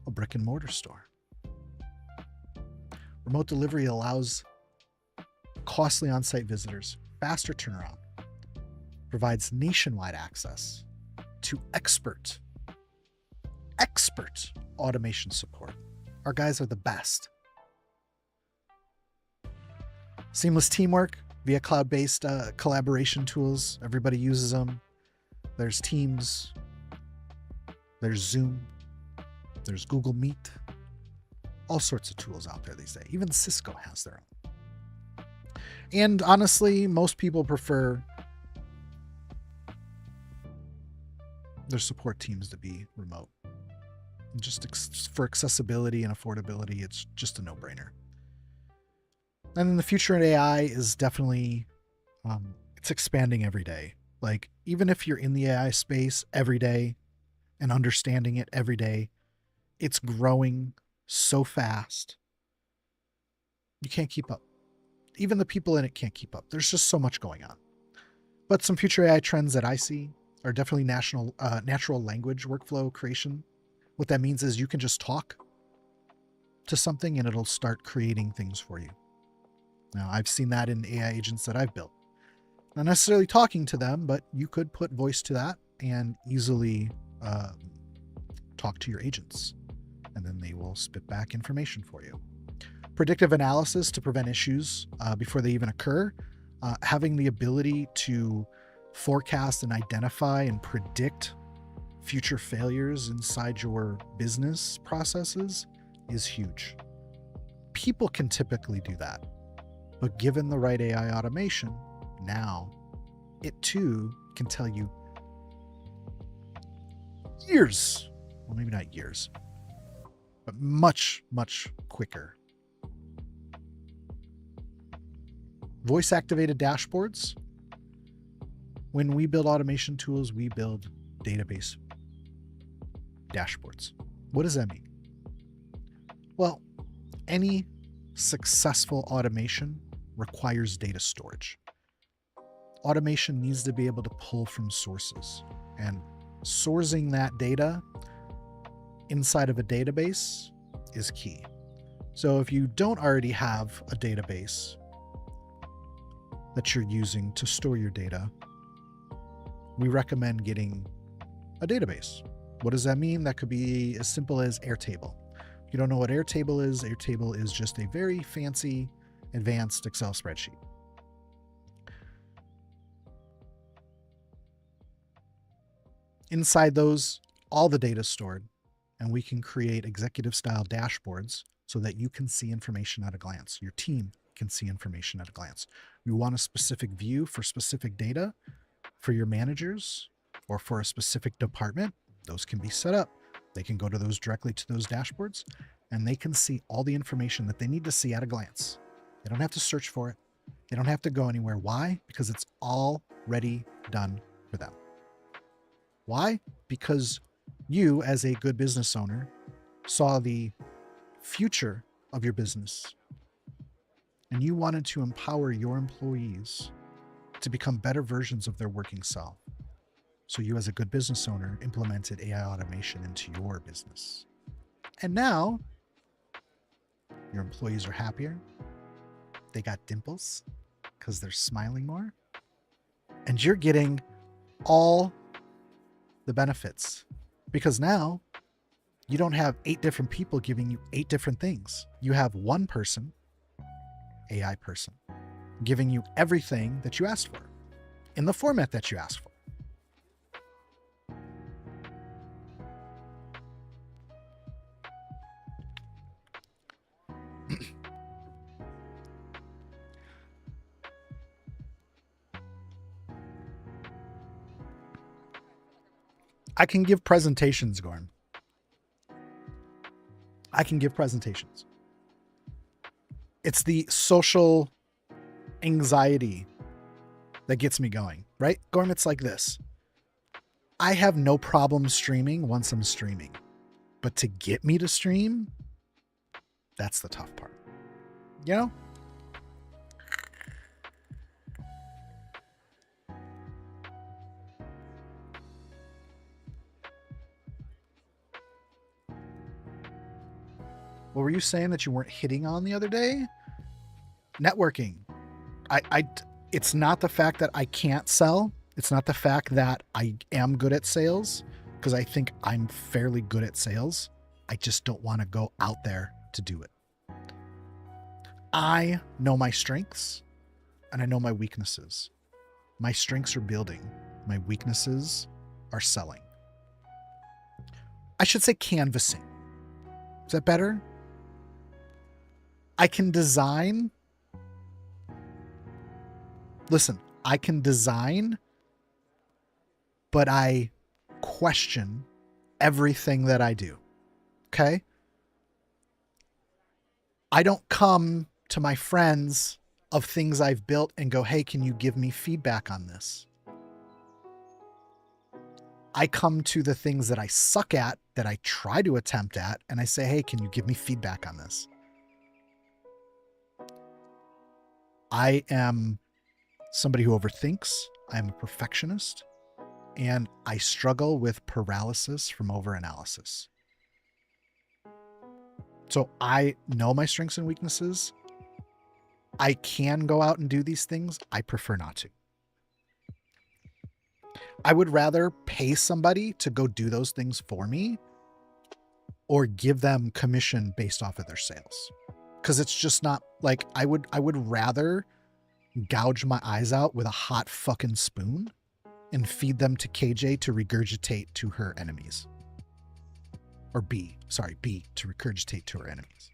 a brick and mortar store. Remote delivery allows costly on-site visitors faster turnaround, provides nationwide access to expert automation support. Our guys are the best. Seamless teamwork via cloud-based collaboration tools. Everybody uses them. There's Teams. There's Zoom. There's Google Meet. All sorts of tools out there these days. Even Cisco has their own. And honestly, most people prefer their support teams to be remote. Just for accessibility and affordability, it's just a no-brainer. And then the future in AI is definitely, it's expanding every day. Like, even if you're in the AI space every day and understanding it every day, it's growing so fast. You can't keep up. Even the people in it can't keep up. There's just so much going on. But some future AI trends that I see are definitely natural language workflow creation. What that means is you can just talk to something and it'll start creating things for you. Now, I've seen that in AI agents that I've built. Not necessarily talking to them, but you could put voice to that and easily talk to your agents. And then they will spit back information for you. Predictive analysis to prevent issues before they even occur. Having the ability to forecast and identify and predict future failures inside your business processes is huge. People can typically do that. But given the right AI automation, now it too can tell you years, well, maybe not years, but much, much quicker Voice activated dashboards. When we build automation tools, we build database dashboards. What does that mean? Well, any successful automation requires data storage. Automation needs to be able to pull from sources, and sourcing that data inside of a database is key. So if you don't already have a database that you're using to store your data, we recommend getting a database. What does that mean? That could be as simple as Airtable. If you don't know what Airtable is just a very fancy, advanced Excel spreadsheet. Inside those, all the data is stored, and we can create executive style dashboards so that you can see information at a glance. Your team can see information at a glance. You want a specific view for specific data for your managers or for a specific department, those can be set up. They can go to those directly to those dashboards, and they can see all the information that they need to see at a glance. They don't have to search for it. They don't have to go anywhere. Why? Because it's already done for them. Why? Because you, as a good business owner, saw the future of your business, and you wanted to empower your employees to become better versions of their working self. So you, as a good business owner, implemented AI automation into your business. And now your employees are happier. They got dimples because they're smiling more. And you're getting all the benefits, because now you don't have 8 different people giving you 8 different things. You have one person, AI person, giving you everything that you asked for in the format that you asked for. I can give presentations, Gorm. I can give presentations. It's the social anxiety that gets me going, right? Gorm, it's like this. I have no problem streaming once I'm streaming, but to get me to stream, that's the tough part. You know? What were you saying that you weren't hitting on the other day? Networking. It's not the fact that I can't sell. It's not the fact that I am good at sales, because I think I'm fairly good at sales. I just don't want to go out there to do it. I know my strengths and I know my weaknesses. My strengths are building. My weaknesses are selling. I should say canvassing. Is that better? I can design. Listen, I can design, but I question everything that I do. Okay? I don't come to my friends of things I've built and go, hey, can you give me feedback on this? I come to the things that I suck at, that I try to attempt at, and I say, hey, can you give me feedback on this? I am somebody who overthinks. I am a perfectionist, and I struggle with paralysis from overanalysis. So I know my strengths and weaknesses. I can go out and do these things. I prefer not to. I would rather pay somebody to go do those things for me or give them commission based off of their sales. Because it's just not like I would rather gouge my eyes out with a hot fucking spoon and feed them to KJ to regurgitate to her enemies. Or B to regurgitate to her enemies.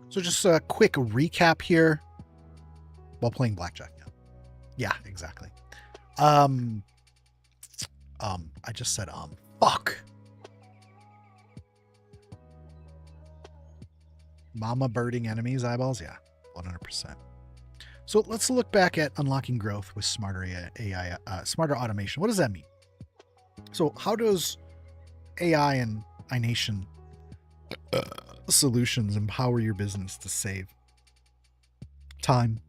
So just a quick recap here. while playing blackjack. Yeah, exactly. I just said fuck. Mama birding enemies eyeballs. Yeah, 100%. So let's look back at unlocking growth with smarter AI, smarter automation. What does that mean? So how does AI and iNation solutions empower your business to save time,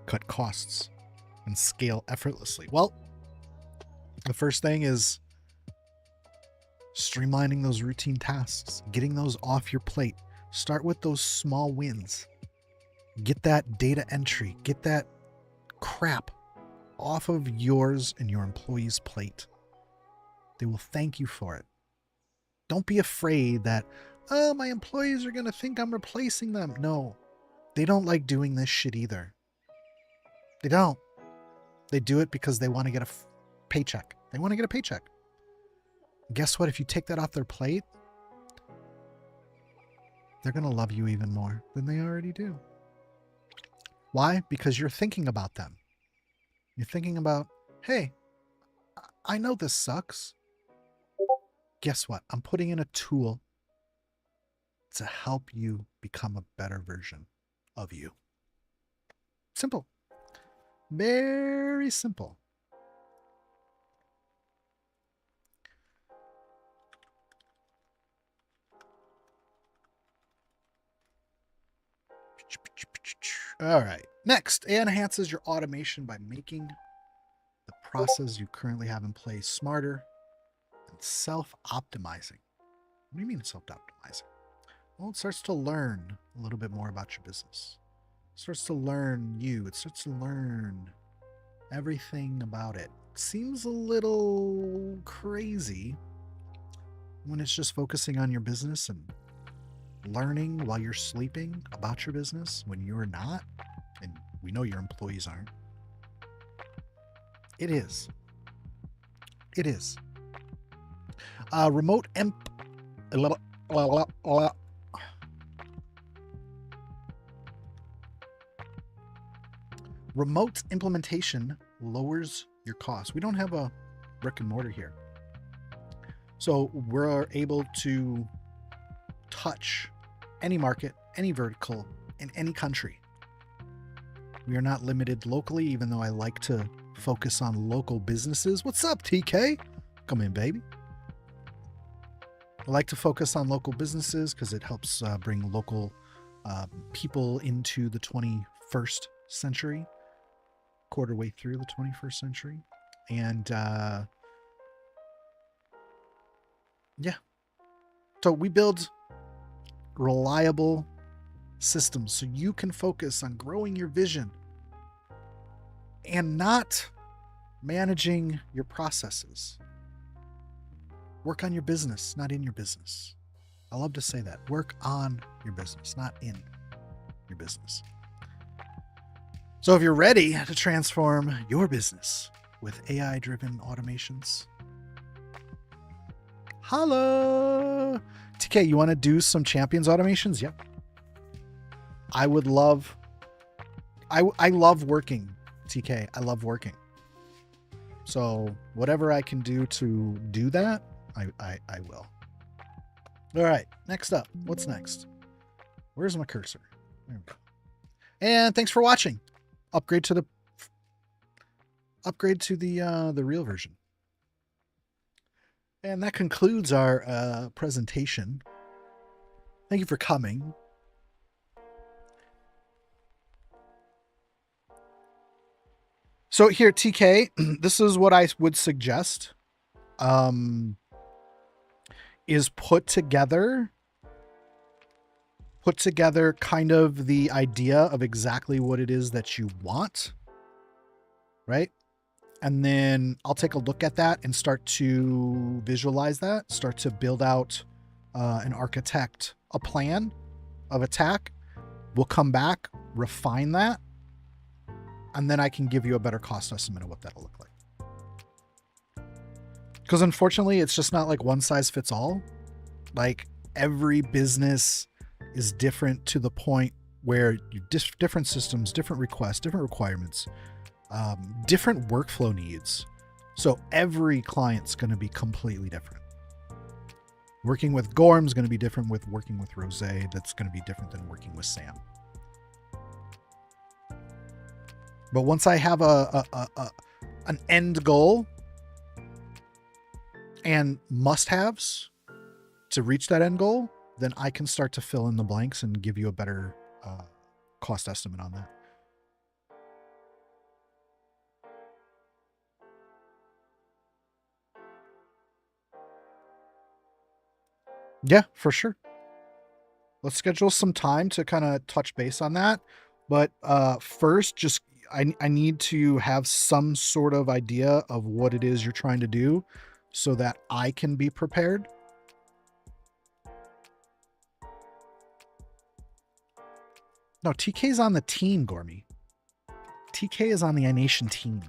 cut costs, and scale effortlessly? Well, the first thing is streamlining those routine tasks, getting those off your plate. Start with those small wins. Get that data entry, get that crap off of yours and your employees' plate. They will thank you for it. Don't be afraid that, oh, my employees are going to think I'm replacing them. No, they don't like doing this shit either. They don't. They do it because they want to get a paycheck. They want to get a paycheck. And guess what? If you take that off their plate, they're going to love you even more than they already do. Why? Because you're thinking about them. You're thinking about, hey, I know this sucks. Guess what? I'm putting in a tool to help you become a better version of you. Simple. Very simple. All right. Next, AI enhances your automation by making the process you currently have in place smarter and self-optimizing. What do you mean self-optimizing? Well, it starts to learn a little bit more about your business. It starts to learn you. It starts to learn everything about it. Seems a little crazy when it's just focusing on your business and learning while you're sleeping about your business when you're not, and we know your employees aren't. It is. It is. Remote implementation lowers your costs. We don't have a brick and mortar here, so we're able to touch any market, any vertical, in any country. We are not limited locally, even though I like to focus on local businesses. What's up, TK? Come in, baby. I like to focus on local businesses because it helps bring local people into the 21st century, quarter way through the 21st century. And yeah. So we build reliable systems so you can focus on growing your vision and not managing your processes. Work on your business, not in your business. I love to say that. Work on your business, not in your business. So if you're ready to transform your business with AI-driven automations, holla! TK, you want to do some champions automations? Yep. I would love... I love working, TK. I love working. So whatever I can do to do that, I will. All right, next up. What's next? Where's my cursor? There we go. And thanks for watching. Upgrade to the real version. And that concludes our presentation. Thank you for coming. So here, TK, this is what I would suggest. Is put together kind of the idea of exactly what it is that you want, right? And then I'll take a look at that and start to visualize that, start to build out and architect a plan of attack. We'll come back, refine that, and then I can give you a better cost estimate of what that'll look like. Because unfortunately, it's just not like one size fits all. Like every business is different to the point where you different systems, different requests, different requirements, different workflow needs. So every client's going to be completely different. Working with Gorm is going to be different with working with Rose. That's going to be different than working with Sam. But once I have an end goal and must-haves to reach that end goal, then I can start to fill in the blanks and give you a better cost estimate on that. Yeah, for sure. Let's schedule some time to kind of touch base on that. But first, just I need to have some sort of idea of what it is you're trying to do so that I can be prepared. No, TK's on the team, Gormy. TK is on the iNation team.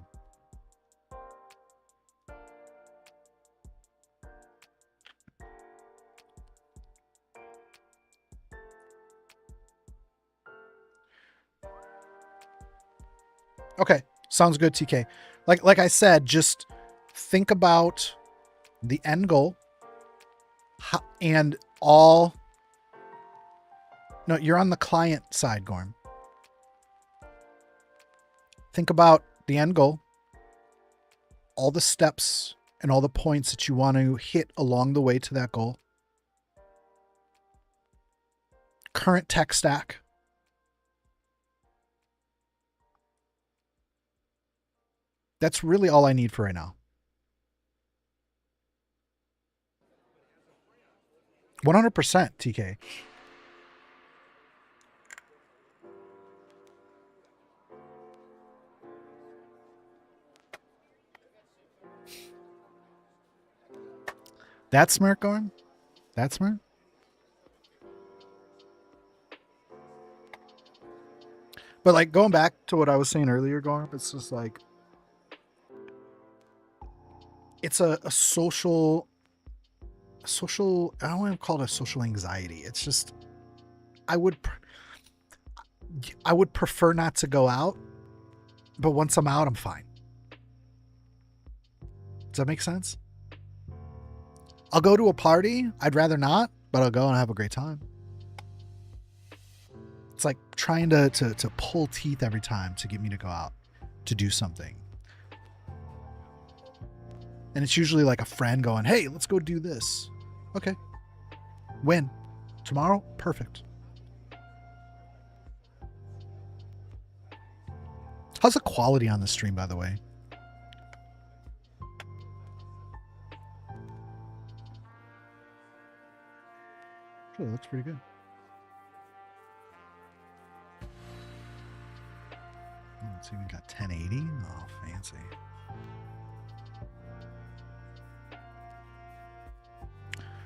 Okay, sounds good, TK. Like I said, just think about the end goal and all. No, you're on the client side, Gorm. Think about the end goal, all the steps and all the points that you want to hit along the way to that goal. Current tech stack. That's really all I need for right now. 100% TK. That's smart, Gorm. That's smart. But like going back to what I was saying earlier, Gorm, it's just like it's a social, I don't want to call it a social anxiety. It's just I would prefer not to go out, but once I'm out, I'm fine. Does that make sense? I'll go to a party. I'd rather not, but I'll go and have a great time. It's like trying to pull teeth every time to get me to go out to do something. And it's usually like a friend going, hey, let's go do this. Okay. When? Tomorrow? Perfect. How's the quality on the stream, by the way? Oh, that's pretty good. It's even got 1080. Oh, fancy.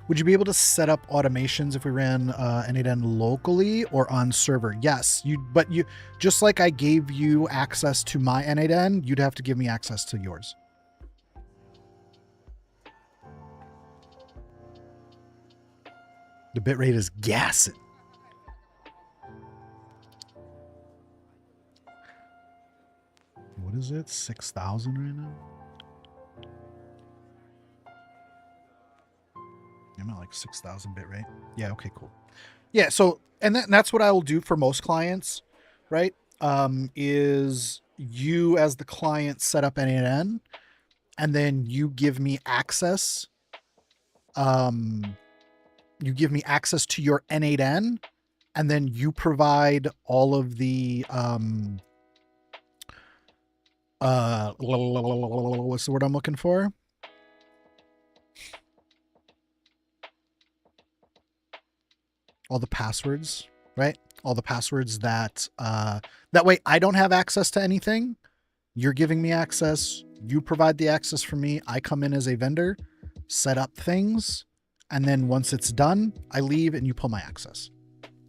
Would you be able to set up automations if we ran N8N locally or on server? Yes, but you just like I gave you access to my N8N, you'd have to give me access to yours. The bitrate is gassing. What is it? 6,000 right now? I'm at like 6,000 bit rate. Yeah, okay, cool. Yeah, so and that's what I will do for most clients, right? Is you as the client set up N8N and then you give me access. You give me access to your N8N and then you provide all of the what's the word I'm looking for? All the passwords, right? All the passwords that way I don't have access to anything. You're giving me access. You provide the access for me. I come in as a vendor, set up things, and then once it's done, I leave and you pull my access.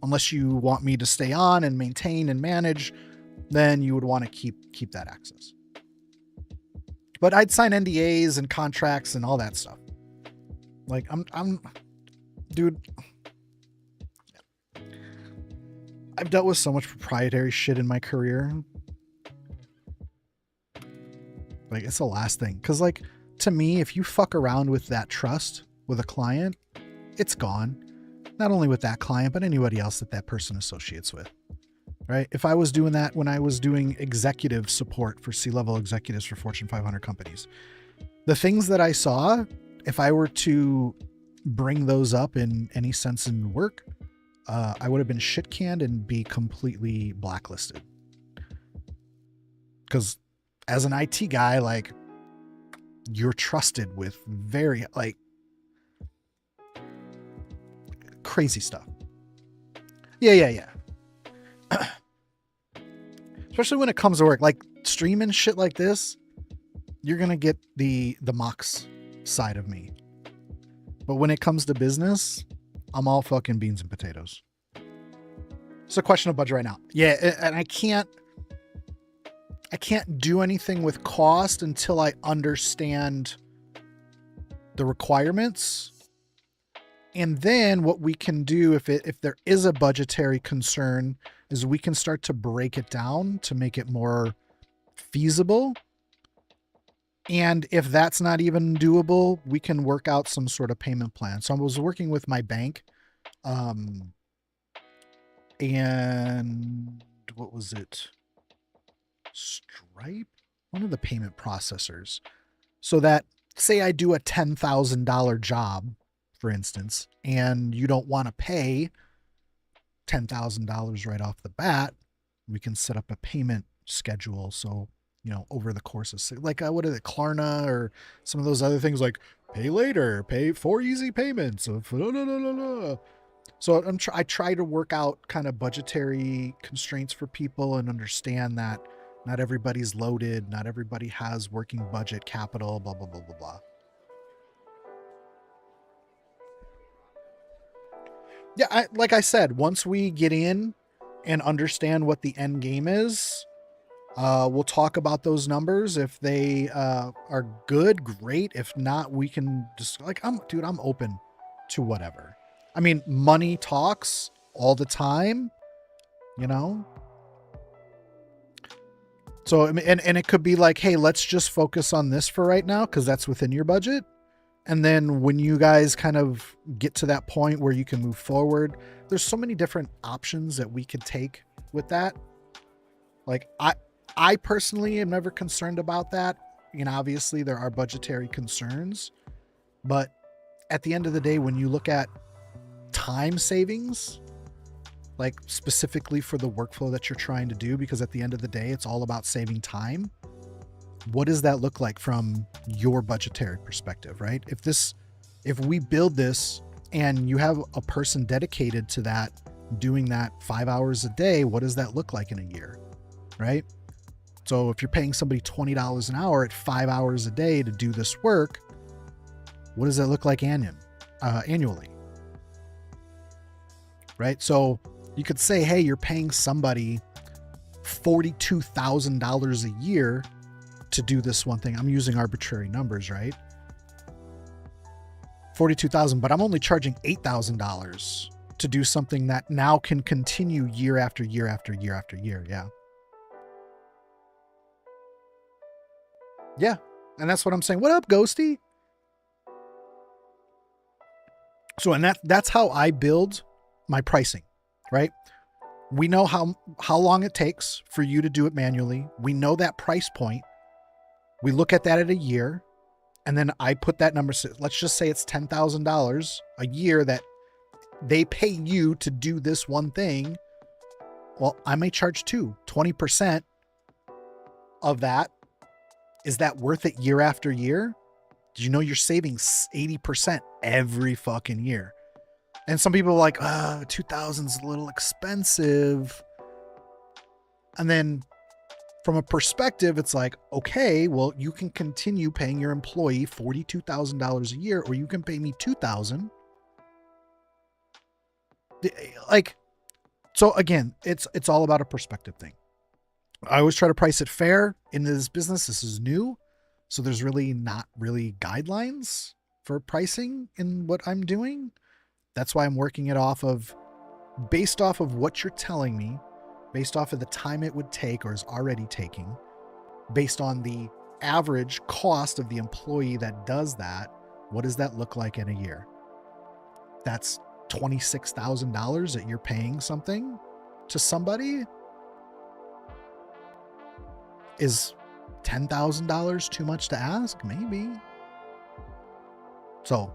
Unless you want me to stay on and maintain and manage, then you would want to keep that access. But I'd sign NDAs and contracts and all that stuff. Like I'm dude, I've dealt with so much proprietary shit in my career. Like, it's the last thing. Because, like, to me, if you fuck around with that trust with a client, it's gone. Not only with that client, but anybody else that person associates with, right? If I was doing that when I was doing executive support for C-level executives for Fortune 500 companies, the things that I saw, if I were to bring those up in any sense in work, I would have been shit canned and be completely blacklisted. Because as an IT guy, like, you're trusted with very, like, crazy stuff. Yeah. Especially when it comes to work, like streaming shit like this, you're going to get the Mox side of me. But when it comes to business, I'm all fucking beans and potatoes. It's a question of budget right now. Yeah, and I can't do anything with cost until I understand the requirements. And then what we can do if there is a budgetary concern is we can start to break it down to make it more feasible. And if that's not even doable, we can work out some sort of payment plan. So I was working with my bank, and what was it? Stripe? One of the payment processors. So that, say I do a $10,000 job, for instance, and you don't want to pay $10,000 right off the bat, we can set up a payment schedule. So, over the course of, like, what are they, Klarna or some of those other things, like pay later, pay 4 easy payments of So I try to work out kind of budgetary constraints for people and understand that not everybody's loaded, not everybody has working budget capital, blah, blah, blah, blah, blah. Yeah, like I said, once we get in and understand what the end game is, we'll talk about those numbers. If they are good, great. If not, we can just, like, I'm open to whatever. I mean, money talks all the time, So, and it could be like, hey, let's just focus on this for right now, because that's within your budget. And then when you guys kind of get to that point where you can move forward, there's so many different options that we could take with that. Like, I personally am never concerned about that. Obviously there are budgetary concerns, but at the end of the day, when you look at time savings, like specifically for the workflow that you're trying to do, because at the end of the day, it's all about saving time. What does that look like from your budgetary perspective, right? If we build this and you have a person dedicated to that, doing that 5 hours a day, what does that look like in a year, right? So if you're paying somebody $20 an hour at 5 hours a day to do this work, what does that look like annually? Right? So you could say, hey, you're paying somebody $42,000 a year to do this one thing. I'm using arbitrary numbers, right? $42,000, but I'm only charging $8,000 to do something that now can continue year after year after year after year. Yeah. Yeah. And that's what I'm saying. What up, Ghosty? So, and that's how I build my pricing, right? We know how long it takes for you to do it manually. We know that price point. We look at that at a year, and then I put that number. Let's just say it's $10,000 a year that they pay you to do this one thing. Well, I may charge 20% of that. Is that worth it year after year? Did you know you're saving 80% every fucking year? And some people are like, 2,000's a little expensive. And then from a perspective, it's like, okay, well, you can continue paying your employee $42,000 a year, or you can pay me $2,000. Like, so again, it's all about a perspective thing. I always try to price it fair in this business. This is new. So there's really not really guidelines for pricing in what I'm doing. That's why I'm working it off of based off of what you're telling me, based off of the time it would take or is already taking, based on the average cost of the employee that does that, what does that look like in a year? That's $26,000 that you're paying something to somebody. Is $10,000 too much to ask? Maybe. So,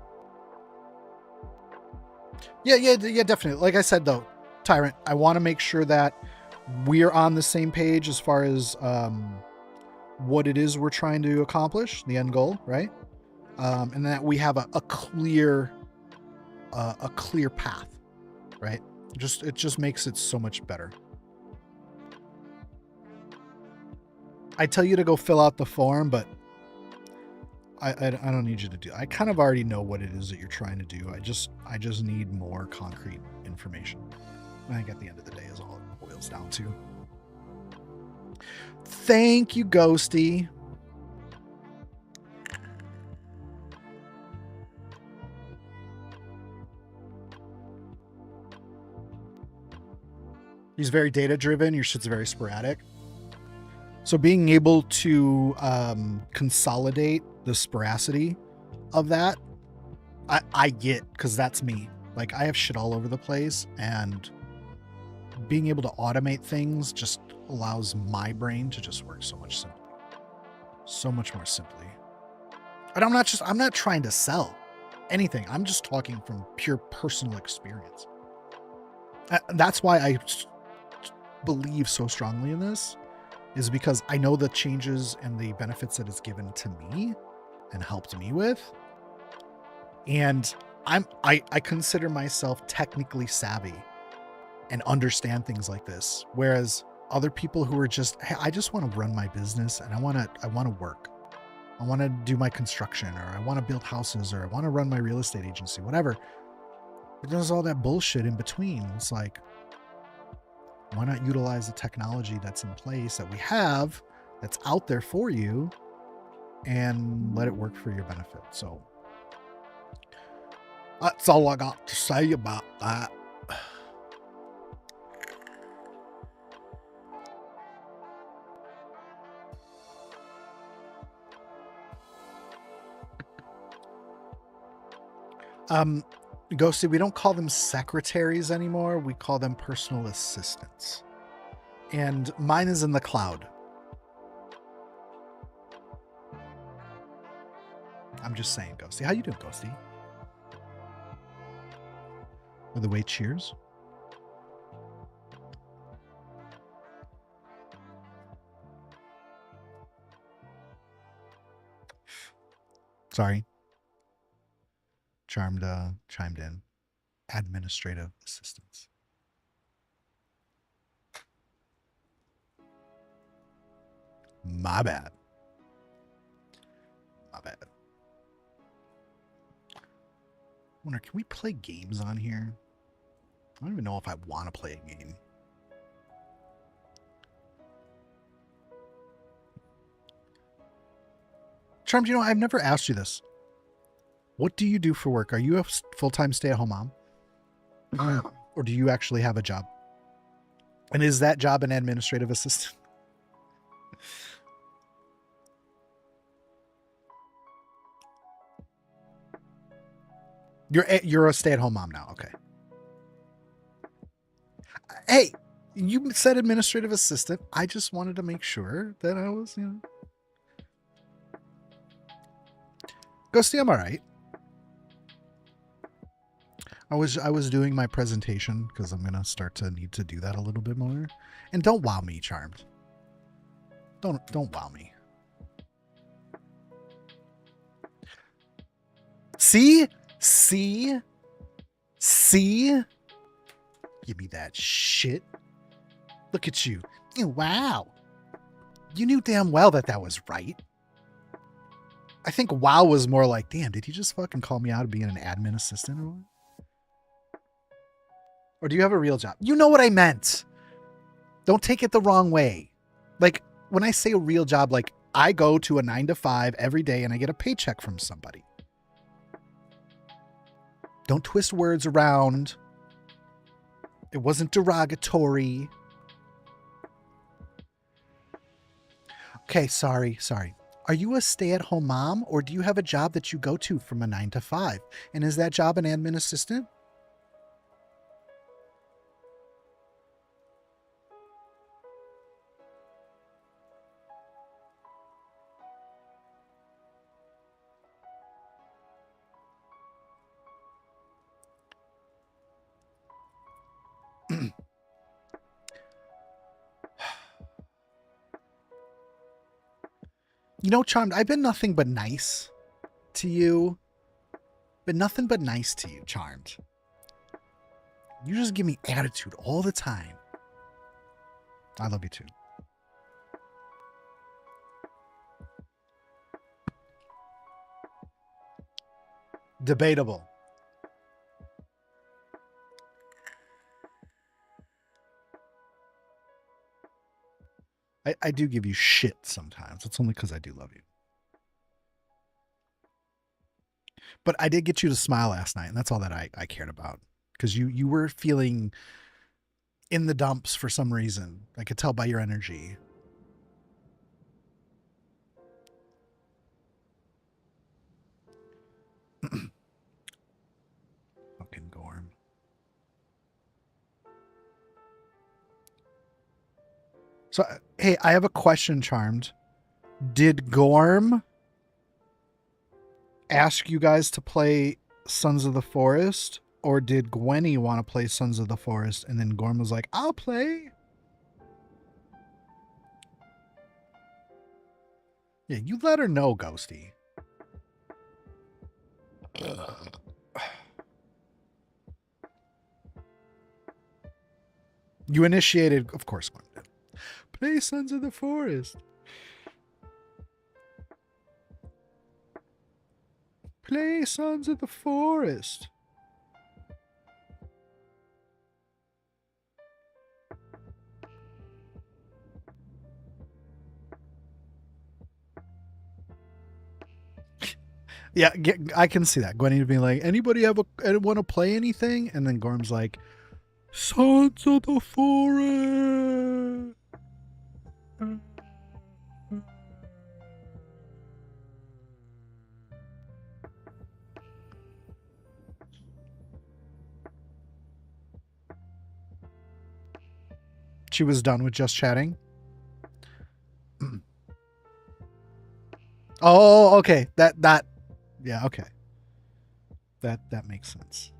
yeah, definitely. Like I said, though, Tyrant, I want to make sure that we're on the same page as far as what it is we're trying to accomplish, the end goal, right? And that we have a clear path, right? It just makes it so much better. I tell you to go fill out the form, but I don't need you to do it. I kind of already know what it is that you're trying to do. I just need more concrete information. I think at the end of the day is all it boils down to. Thank you, Ghosty. He's very data driven. Your shit's very sporadic. So being able to consolidate the sporacity of that, I get, because that's me. Like, I have shit all over the place, and being able to automate things just allows my brain to just work so much simpler, so much more simply. And I'm not trying to sell anything. I'm just talking from pure personal experience. That's why I believe so strongly in this, is because I know the changes and the benefits that it's given to me and helped me with. And I consider myself technically savvy and understand things like this. Whereas other people who are just, hey, I just want to run my business and I want to work. I want to do my construction, or I want to build houses, or I want to run my real estate agency, whatever. But there's all that bullshit in between. It's like, why not utilize the technology that's in place that we have, that's out there for you, and let it work for your benefit? So that's all I got to say about that. Ghosty, we don't call them secretaries anymore. We call them personal assistants. And mine is in the cloud. I'm just saying, Ghosty. How you doing, Ghosty? By the way, cheers. Sorry. Charmed chimed in. Administrative assistants. My bad. My bad. I wonder, can we play games on here? I don't even know if I want to play a game. Charmed, you know, I've never asked you this. What do you do for work? Are you a full-time stay-at-home mom? Or do you actually have a job? And is that job an administrative assistant? You're a stay-at-home mom now. Okay. Hey, you said administrative assistant. I just wanted to make sure that I was, you know. Ghosty, I'm all right. I was doing my presentation because I'm gonna start to need to do that a little bit more. And don't wow me, Charmed. Don't wow me. See? Give me that shit. Look at you. Wow. You knew damn well that was right. I think wow was more like, damn, did he just fucking call me out of being an admin assistant or what? Or do you have a real job? You know what I meant. Don't take it the wrong way. Like, when I say a real job, like, I go to a 9 to 5 every day and I get a paycheck from somebody. Don't twist words around It wasn't derogatory. Okay, sorry. Are you a stay-at-home mom, or do you have a job that you go to from a 9 to 5? And is that job an admin assistant? You know, Charmed, I've been nothing but nice to you. Been nothing but nice to you, Charmed. You just give me attitude all the time. I love you too. Debatable. I do give you shit sometimes. It's only because I do love you. But I did get you to smile last night, and that's all that I cared about. Because you were feeling in the dumps for some reason. I could tell by your energy. Fucking Gorm. So, hey, I have a question, Charmed. Did Gorm ask you guys to play Sons of the Forest? Or did Gwenny want to play Sons of the Forest? And then Gorm was like, I'll play. Yeah, you let her know, Ghosty. You initiated, of course, Gwen did. Play Sons of the Forest. Play Sons of the Forest. Yeah, I can see that. Gwenny being like, anybody want to play anything? And then Gorm's like, Sons of the Forest. She was done with just chatting. Oh, okay. That yeah, okay. That makes sense.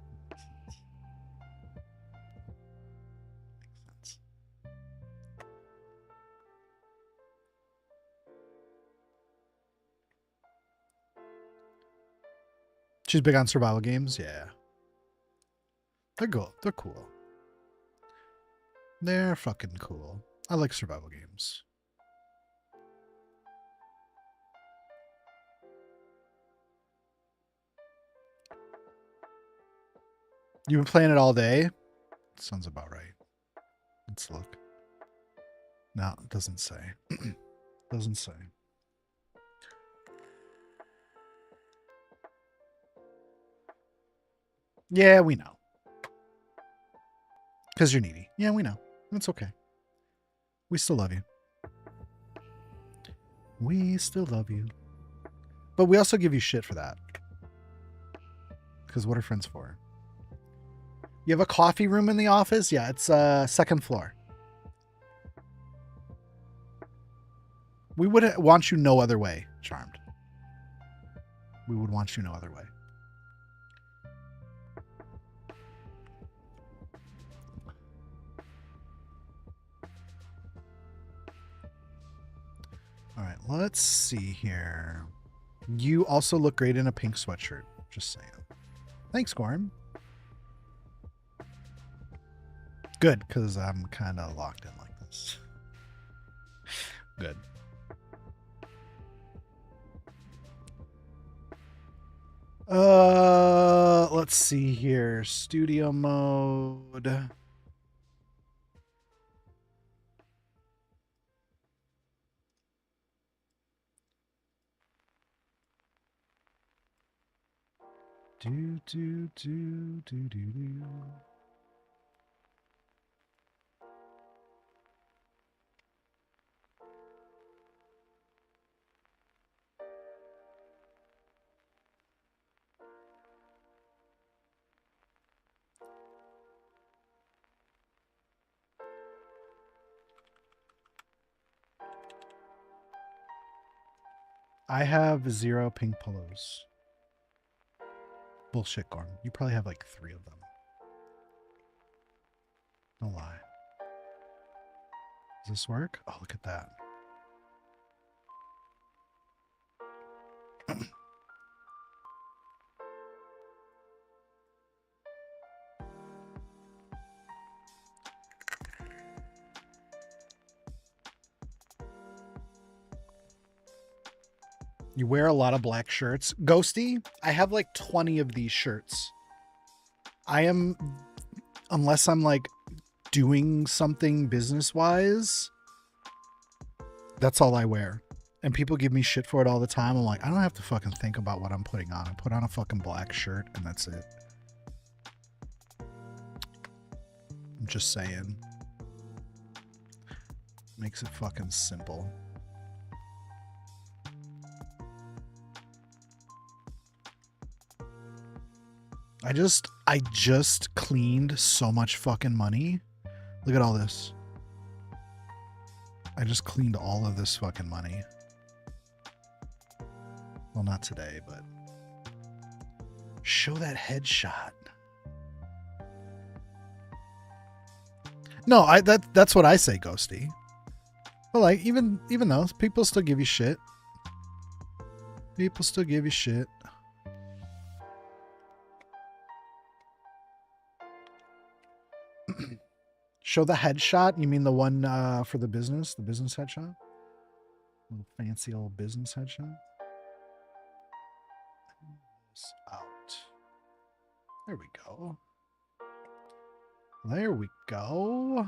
She's big on survival games. Yeah. They're cool. They're cool. They're fucking cool. I like survival games. You've been playing it all day? Sounds about right. Let's look. No, it doesn't say. Doesn't say. Yeah, we know. Because you're needy. Yeah, we know. It's okay. We still love you. We still love you. But we also give you shit for that. Because what are friends for? You have a coffee room in the office? Yeah, it's second floor. We would want you no other way, Charmed. We would want you no other way. All right, let's see here. You also look great in a pink sweatshirt. Just saying. Thanks, Gorm. Good, because I'm kind of locked in like this. Good. Let's see here. Studio mode. Do. I have 0 pink polos. Bullshit, Gorm. You probably have like 3 of them. No lie. Does this work? Oh, look at that. You wear a lot of black shirts. Ghosty, I have like 20 of these shirts. Unless I'm like doing something business-wise, that's all I wear. And people give me shit for it all the time. I'm like, I don't have to fucking think about what I'm putting on. I put on a fucking black shirt and that's it. I'm just saying. Makes it fucking simple. I just cleaned so much fucking money. Look at all this. I just cleaned all of this fucking money. Well, not today, but show that headshot. No, that's what I say, Ghosty. But like, even though people still give you shit. People still give you shit. Show the headshot? You mean the one for the business headshot? Little fancy old business headshot. Out. There we go. There we go.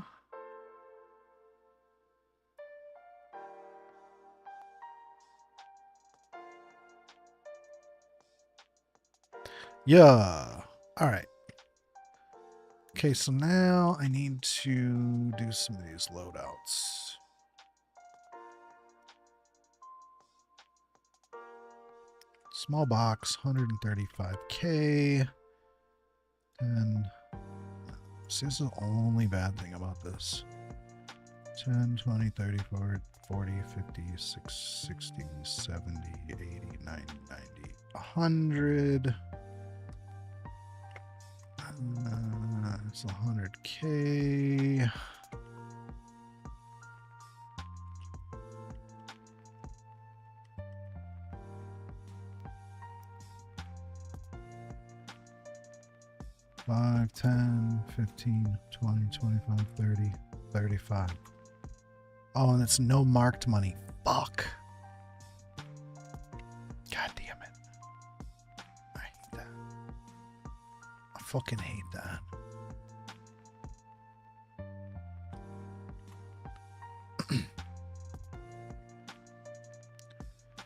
Yeah. All right. Okay, so now I need to do some of these loadouts. Small box, 135K. And see, this is the only bad thing about this. 10, 20, 30, 40, 50, 60, 70, 80, 90, 100. It's 100K. $5, 10, 15, 20, 25, 30, 35. Oh, and it's no marked money. Fuck. God damn it. I hate that. I fucking hate that.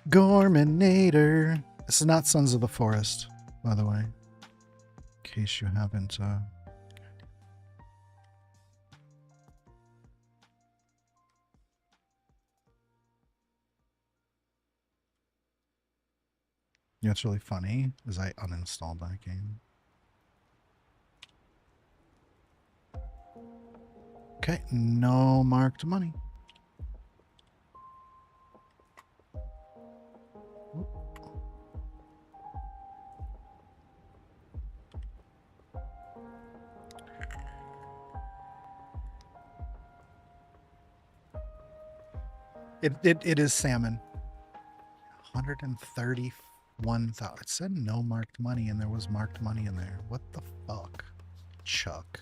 Gorminator. This is not Sons of the Forest, by the way. In case you haven't you know what's really funny is I uninstalled that game. Okay, no marked money. It is salmon. 131,000. It said no marked money and there was marked money in there. What the fuck? Chuck.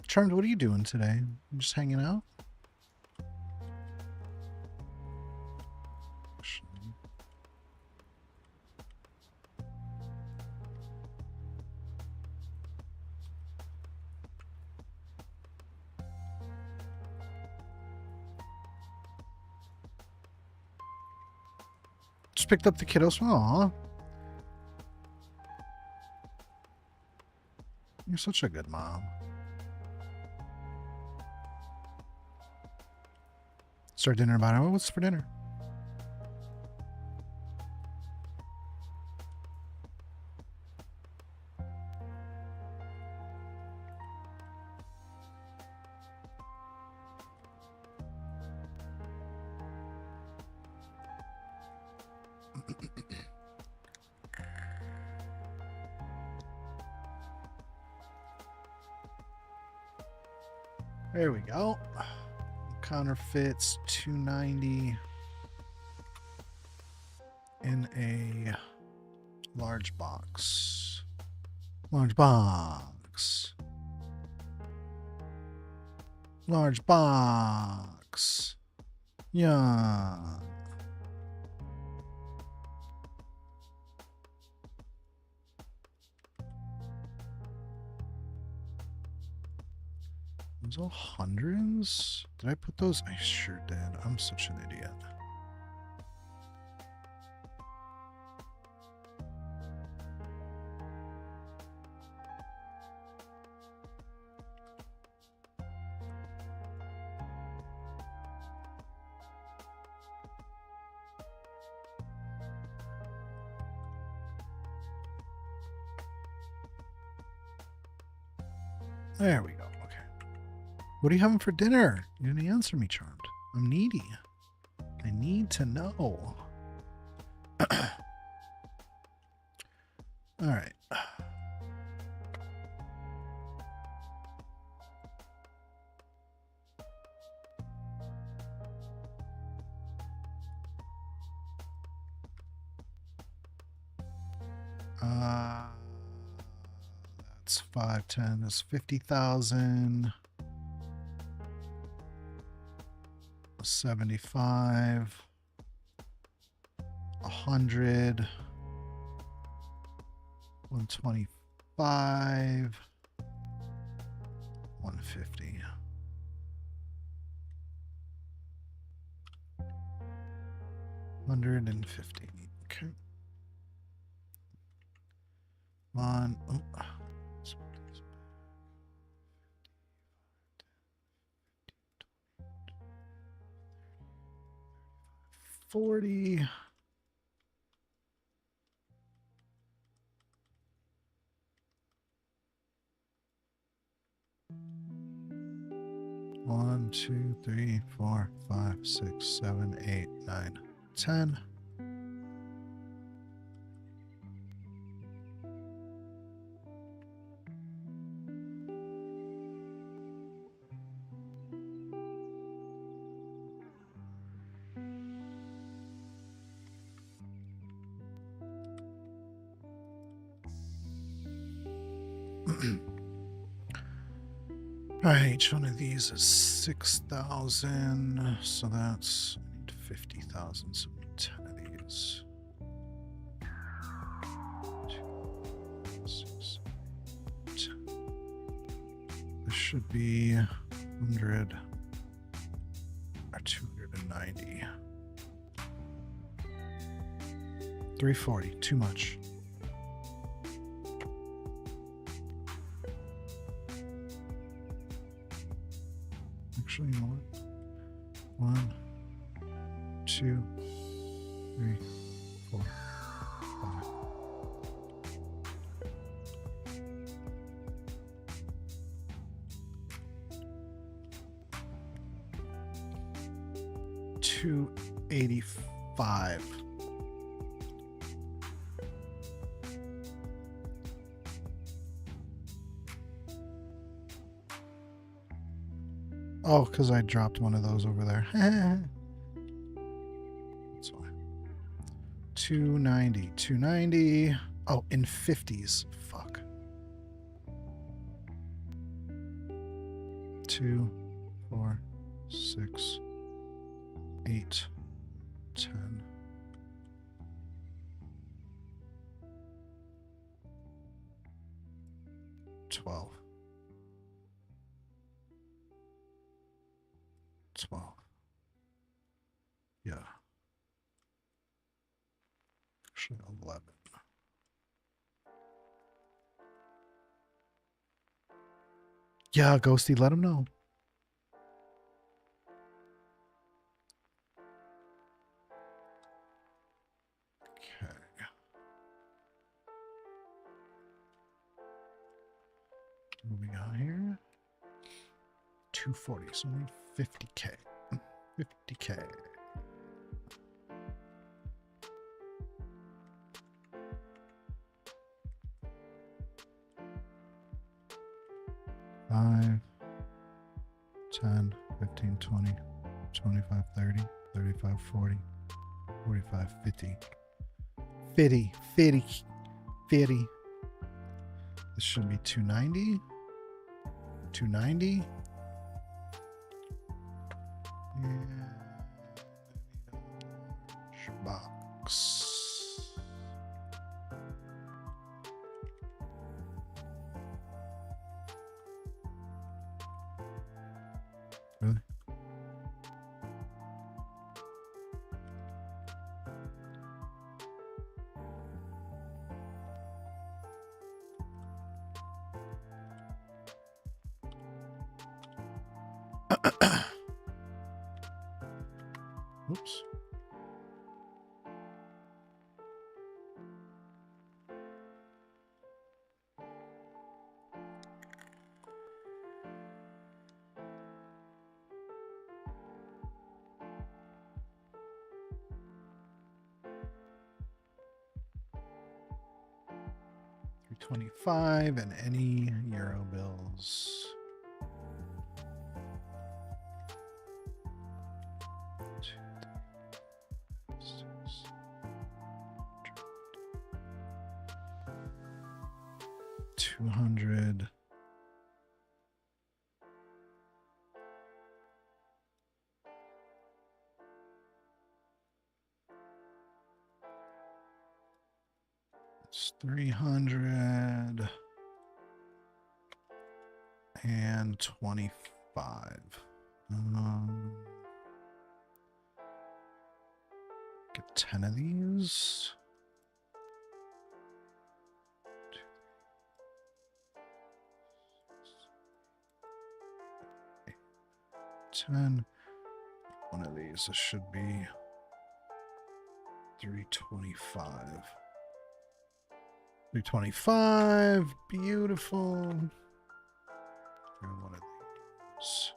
Charmed, what are you doing today? I'm just hanging out? Just picked up the kiddos. Aw. You're such a good mom. Start dinner about it. What's for dinner? There we go. Counterfeits 290 in a large box. Large box. Large box. Yeah. Those all hundreds? Did I put those? I sure did. I'm such an idiot. There we go. Okay. What are you having for dinner? You didn't answer me, Charmed. I'm needy. I need to know. All right. That's 510. That's 50,000. 75. 100. 125. 150. 150. Okay. On. Oh. 40. One, 2, 3, 4, 5, 6, 7, 8, 9, 10. All right, each one of these is 6,000, so that's 50,000. So 10 of these. 2, 6, 10. This should be 100 or 290. 340, too much. Actually, you know what? 1, 2, 3, 4, 5. $285. Oh, because I dropped one of those over there. That's why. 290. 290. Oh, in 50s. Fuck. 2, 4, 6, 8, 10. 12. 12. Yeah. Actually, 11. Yeah, Ghosty, let him know. Okay. What we got here? 240, so we need 50K. 50K. 5, 10, 15, 20, 25, 30, 35, 40, 45, 50. 50, 50, 50. This should be 290. 290. And box. Really? Oops. $3.25 and any euro bills. $200. It's 300 and 25. Get 10 of these. 10. One of these. This should be 325. 325. Beautiful. And one of these.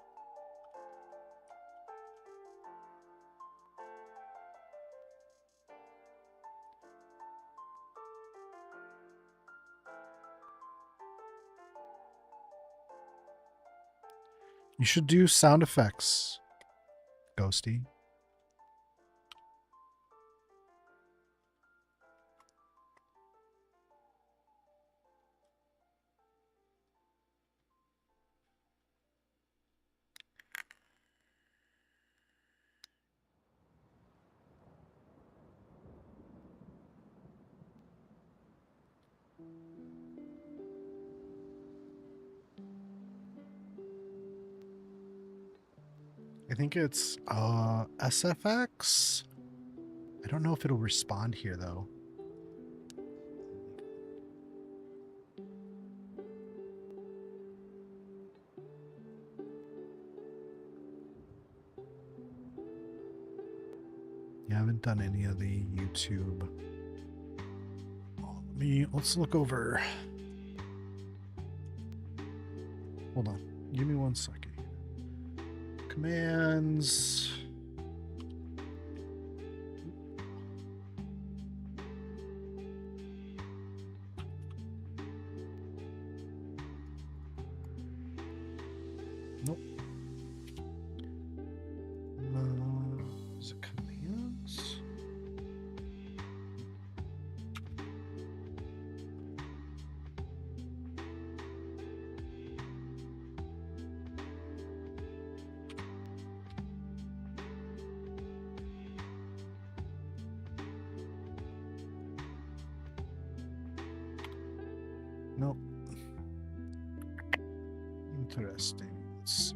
You should do sound effects, Ghosty. I think it's SFX. I don't know if it'll respond here though. You haven't done any of the YouTube. Let's look over. Hold on. Give me 1 second. Commands. Nope. Is it commands? Nope. Interesting. Let's see.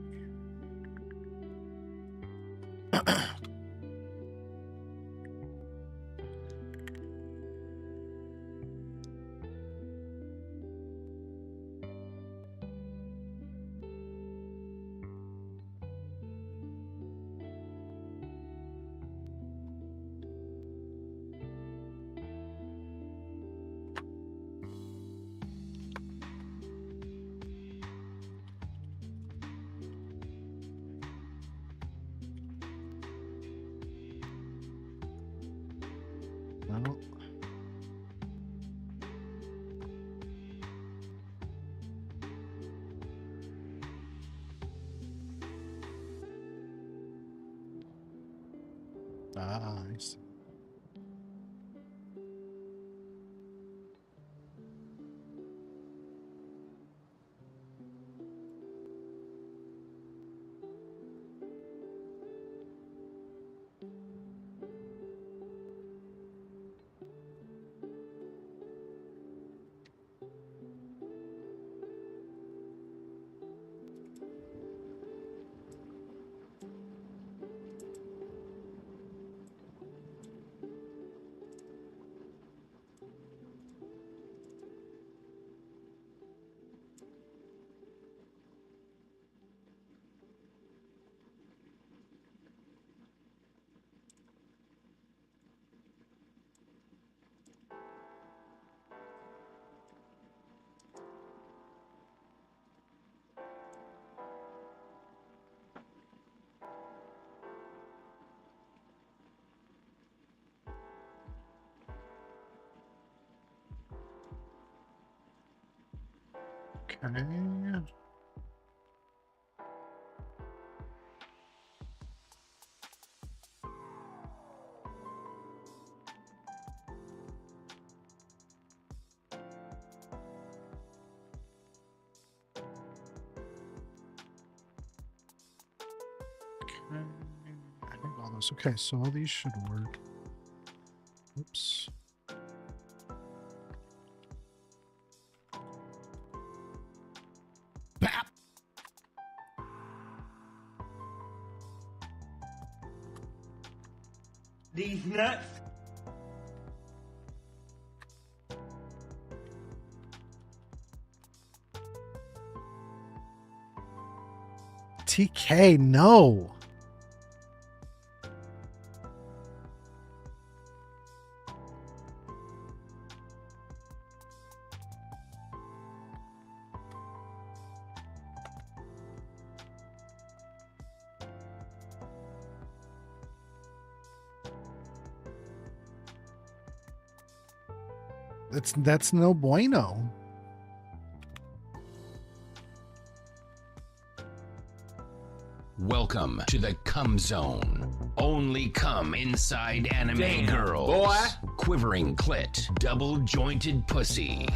Ah, I see. Okay. I think all those. Okay, so all these should work. Oops. Bap! These nuts. TK, no. That's no bueno. Welcome to the cum zone. Only cum inside anime Damn, girls. boy. Quivering clit, double jointed pussy,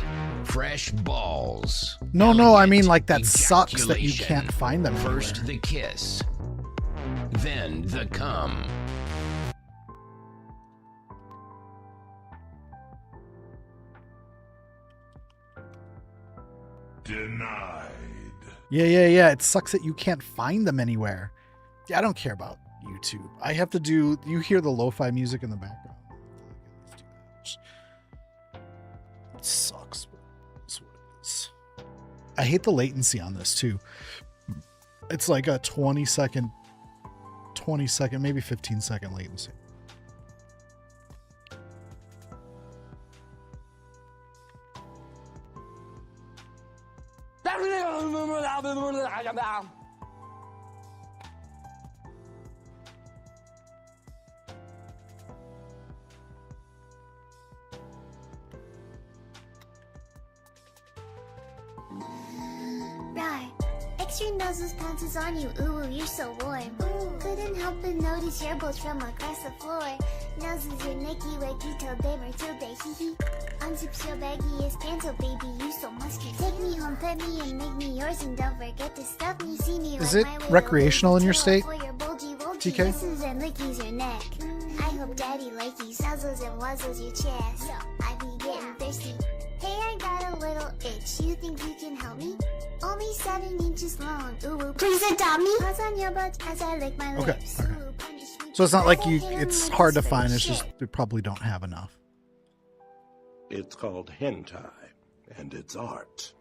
fresh balls. No, I mean elegant like that sucks that you ejaculation. can't find them First anywhere. the kiss, then the cum. Denied. Yeah. It sucks that you can't find them anywhere. Yeah, I don't care about YouTube. I have to do. You hear the lo-fi music in the background. It sucks, but it's what it is. I hate the latency on this too. It's like a 20 second, maybe 15-second latency. Right. Extra nozzles pounces on you, ooh, you're so warm. Ooh. Couldn't help but notice your bolts from across the floor. Noses your necky, wakey till day, hee hee. Unzips your baggiest pants, oh baby, you so musky. Take me home, pet me, and make me yours, and don't forget to stuff me. See me Is right it my way, recreational always in your too state, hard for your bulgy, TK? kisses and lickies your neck. I hope daddy likes nuzzles and wuzzles your chest. I be getting thirsty. Hey, I got a little itch. You think you can help me? Only 7 inches long. Ooh, please adopt me. Paws on your butt as I lick my Okay, lips. okay. Ooh, punish me. So it's not like Rather you. hit 'em It's with hard to this find. fake It's just shit. we probably don't have enough. It's called hentai, and it's art.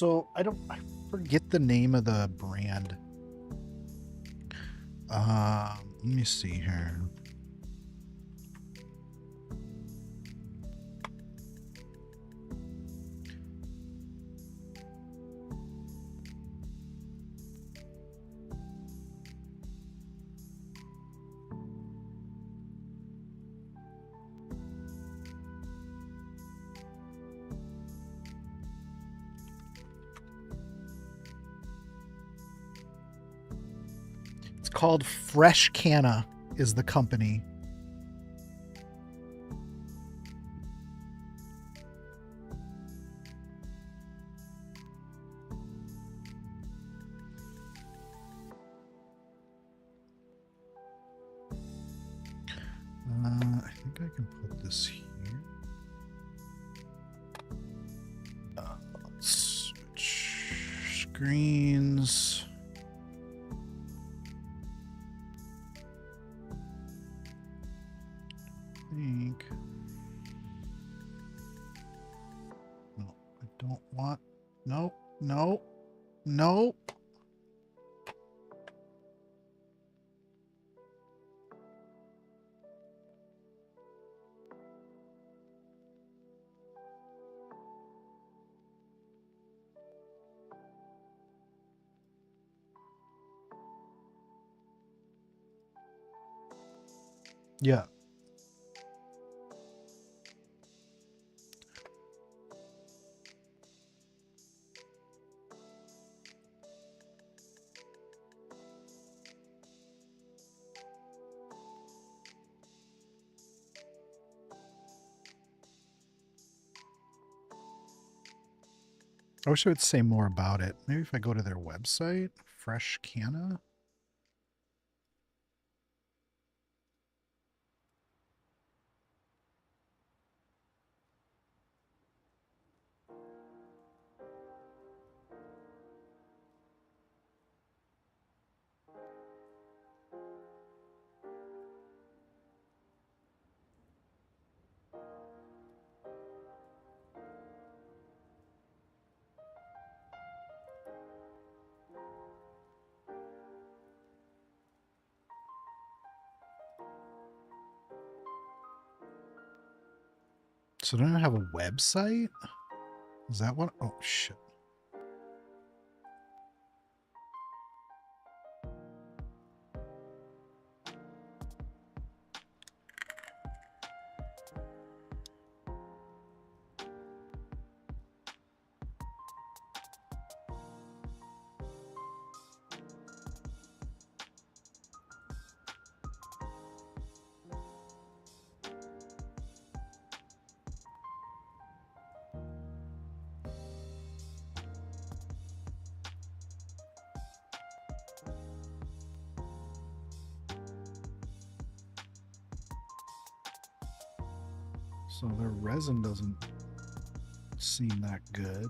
So I forget the name of the brand. Let me see here. It's called Fresh Canna is the company. I think I can put this here. Let's switch screens. Think. No, I don't want. No, no, no. Yeah. I wish I would say more about it. Maybe if I go to their website, Fresh Canna. So don't I have a website? Is that what? Oh, shit. So their resin doesn't seem that good.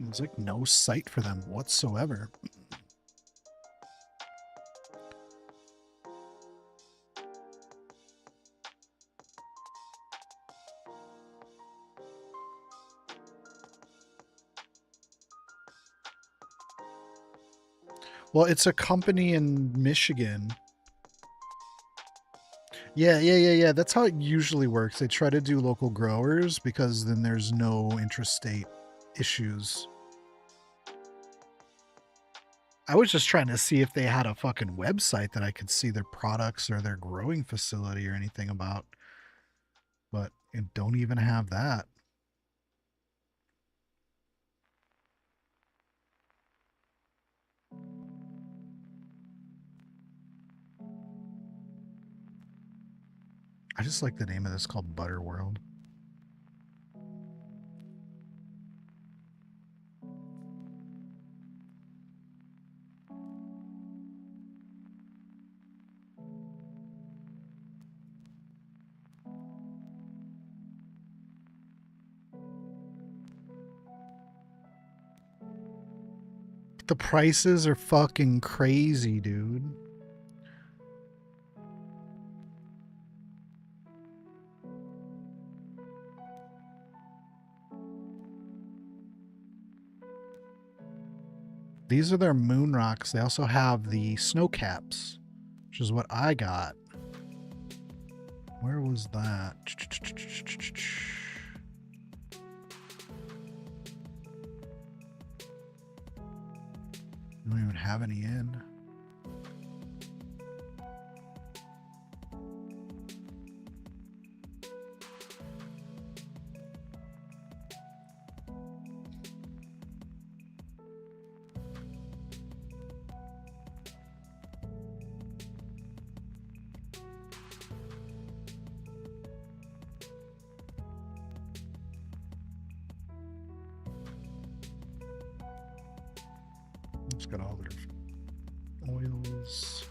There's like no site for them whatsoever. Well, it's a company in Michigan. Yeah. That's how it usually works. They try to do local growers because then there's no interstate issues. I was just trying to see if they had a fucking website that I could see their products or their growing facility or anything about. But it don't even have that. I just like the name of this, called Butter World. The prices are fucking crazy, dude. These are their moon rocks. They also have the snow caps, which is what I got. Where was that? I don't even have any in. It's got all their oils.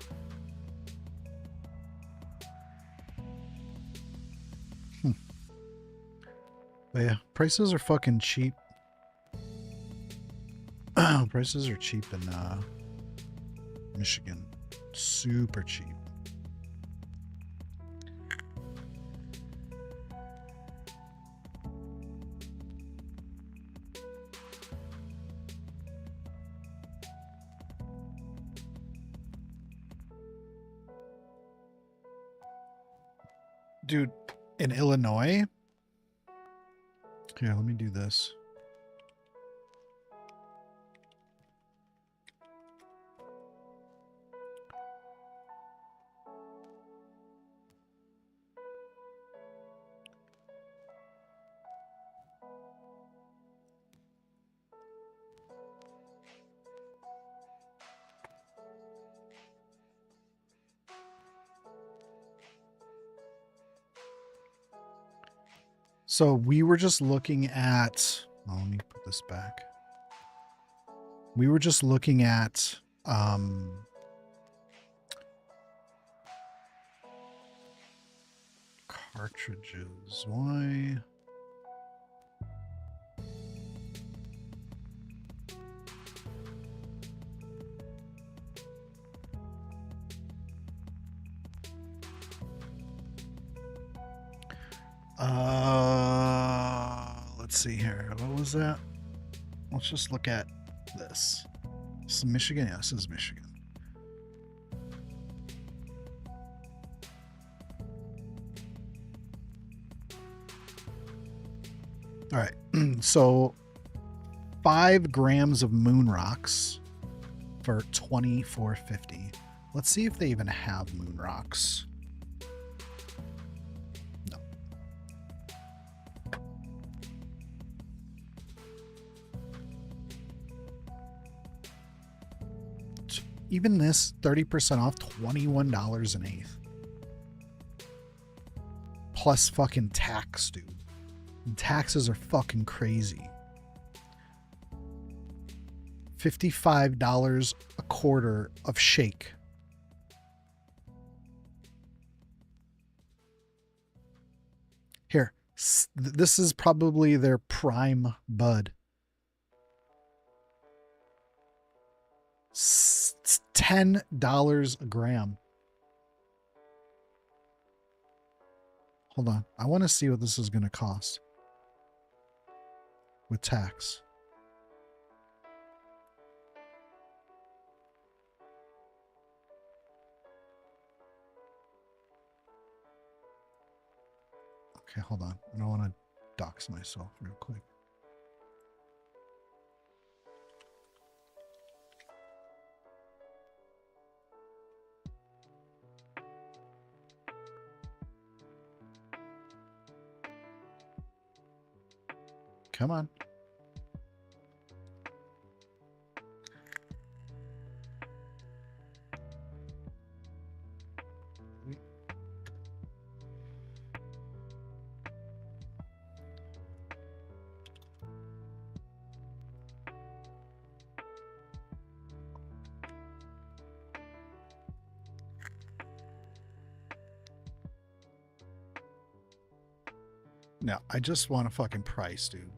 But yeah, prices are fucking cheap. Prices are cheap in Michigan. Super cheap. Dude, in Illinois. Here, let me do this. So we were just looking at, oh, let me put this back. We were just looking at cartridges. Why? Let's see here. What was that? Let's just look at this. This is Michigan. Yeah, this is Michigan. All right. So 5 grams of moon rocks for $24.50. Let's see if they even have moon rocks. No. Even this 30% off, $21.08. Plus fucking tax, dude. And taxes are fucking crazy. $55 a quarter of shake. Here, this is probably their prime bud. It's $10 a gram. Hold on. I want to see what this is going to cost with tax. Okay, hold on. I don't want to dox myself real quick. Come on. No, I just want a fucking price, dude.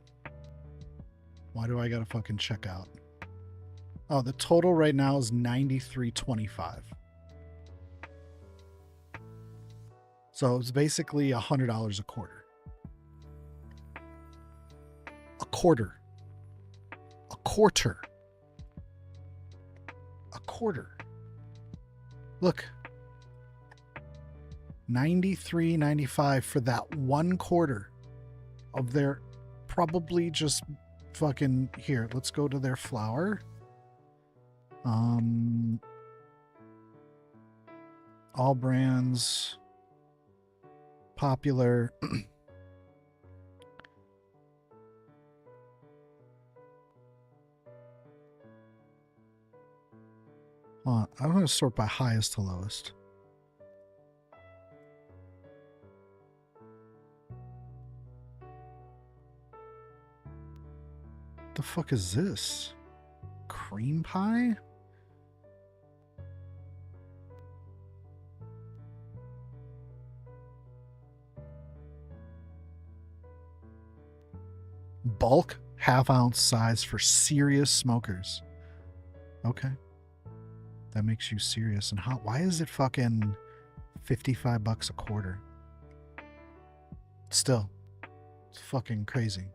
Why do I gotta fucking check out? Oh, the total right now is $93.25. So it's basically $100 a quarter. A quarter. A quarter. A quarter. Look. $93.95 for that 1 quarter of their probably just fucking here. Let's go to their flour. All brands, popular. I'm going to sort by highest to lowest. The fuck is this? Cream pie? Bulk half-ounce size for serious smokers. Okay. That makes you serious and hot. Why is it fucking $55 a quarter? Still. It's fucking crazy.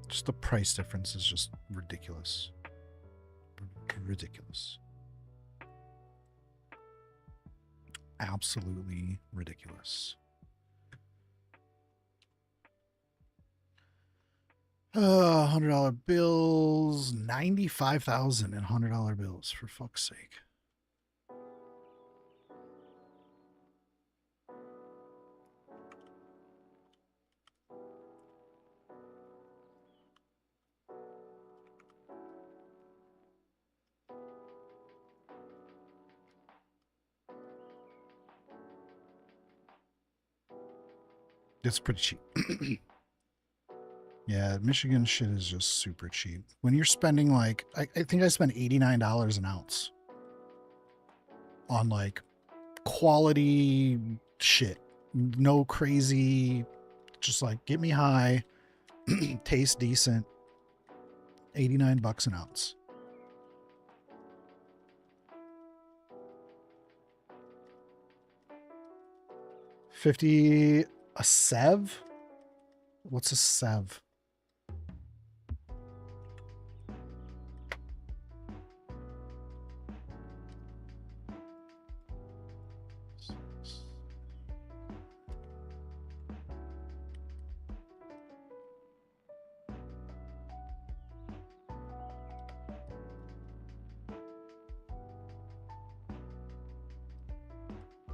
Just the price difference is just ridiculous. Ridiculous. Absolutely ridiculous. $100 bills, 95,000 in $100 bills, for fuck's sake. It's pretty cheap. Yeah, Michigan shit is just super cheap. When you're spending like, I think I spent $89 an ounce on like quality shit. No crazy, just like get me high, taste decent. $89 an ounce. $50 a sev? What's a sev?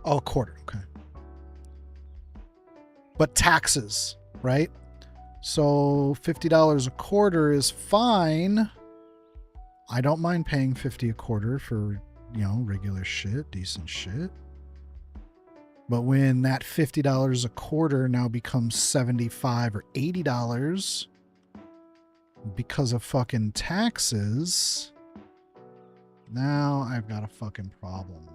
Oh, a quarter. Okay. But taxes, right? So $50 a quarter is fine. I don't mind paying $50 a quarter for, you know, regular shit, decent shit. But when that $50 a quarter now becomes $75 or $80 because of fucking taxes, now I've got a fucking problem.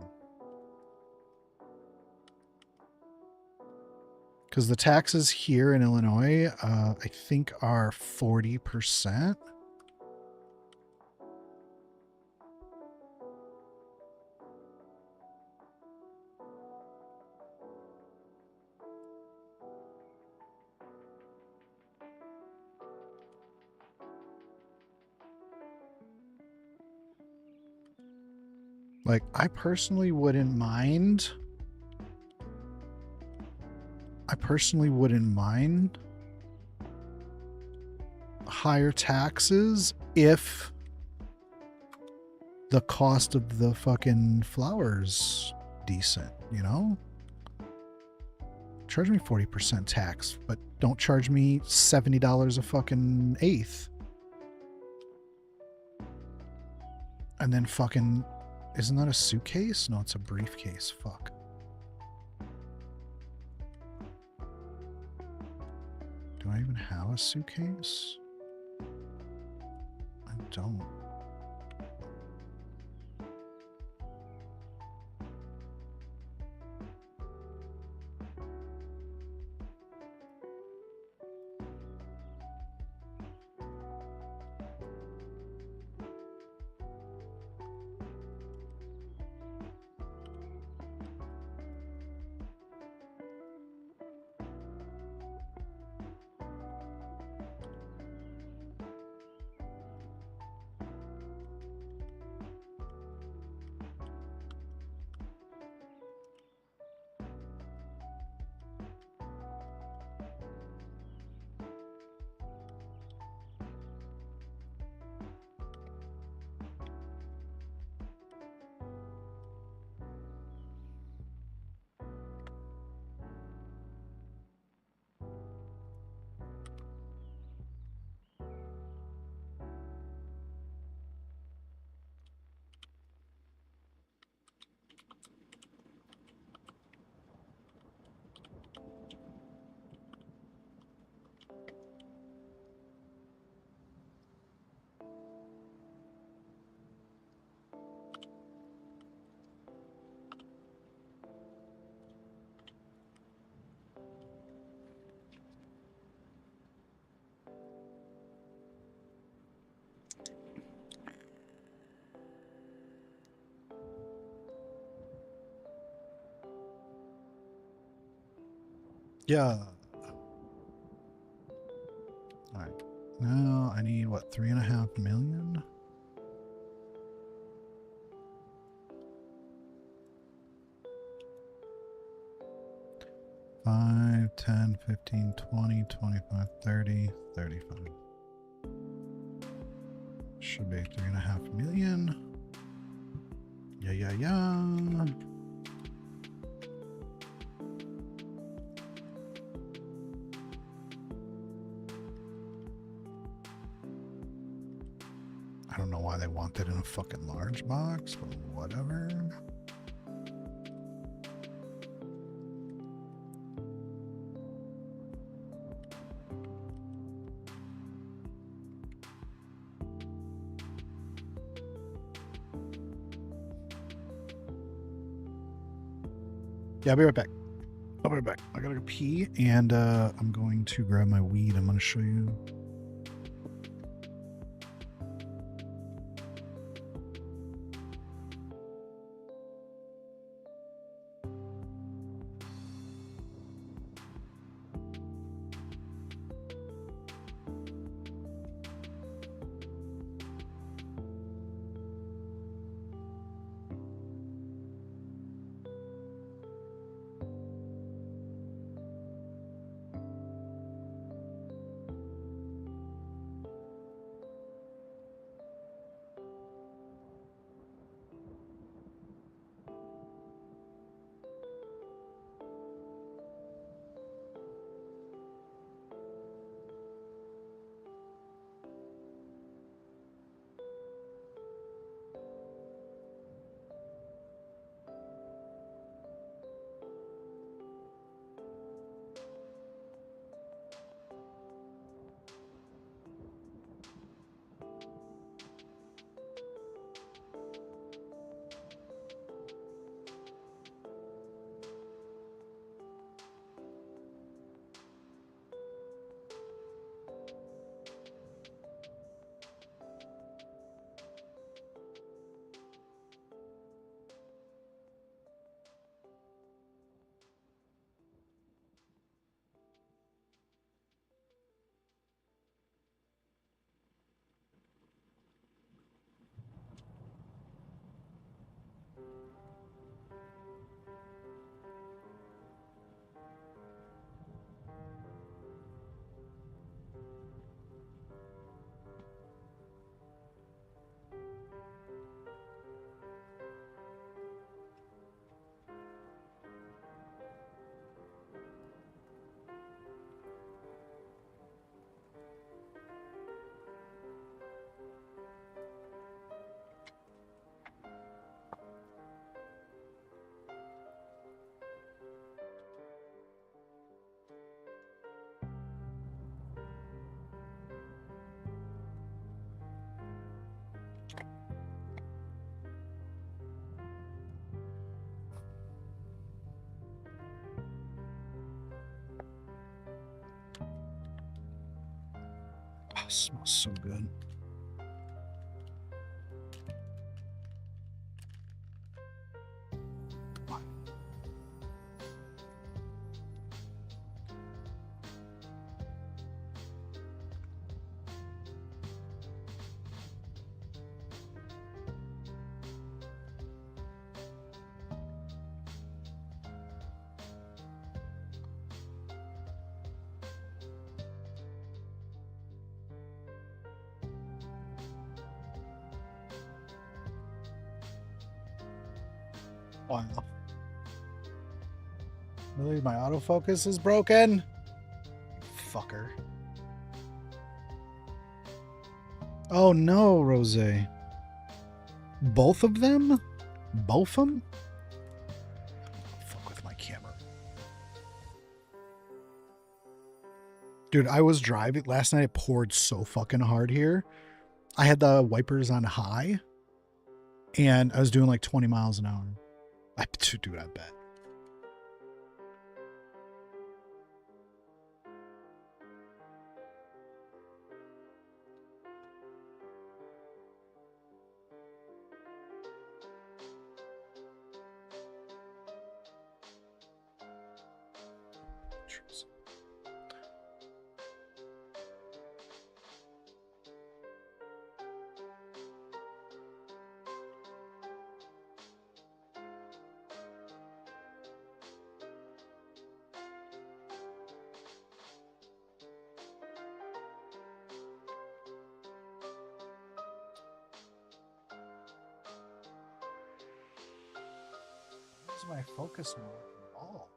Because the taxes here in Illinois, I think are 40%. Like, I personally wouldn't mind. Higher taxes if the cost of the fucking flowers decent, you know? Charge me 40% tax, but don't charge me $70 a fucking eighth. And then fucking, isn't that a suitcase? No, it's a briefcase. Fuck. Do I even have a suitcase? I don't. Yeah. All right. Now I need what, 3.5 million? Five, 10, 15, 20, 25, 30, 35. Should be 3.5 million. Yeah. I don't know why they want that in a fucking large box, but whatever. Yeah, I'll be right back. I'll be right back. I gotta go pee, and I'm going to grab my weed. I'm gonna show you. smells so good. Wow. Really? My autofocus is broken? Fucker. Oh no, Rose. Both of them? Both of them? Fuck with my camera. Dude, I was driving last night. It poured so fucking hard here. I had the wipers on high and I was doing like 20 miles an hour. Dude, I bet. My focus not working at all.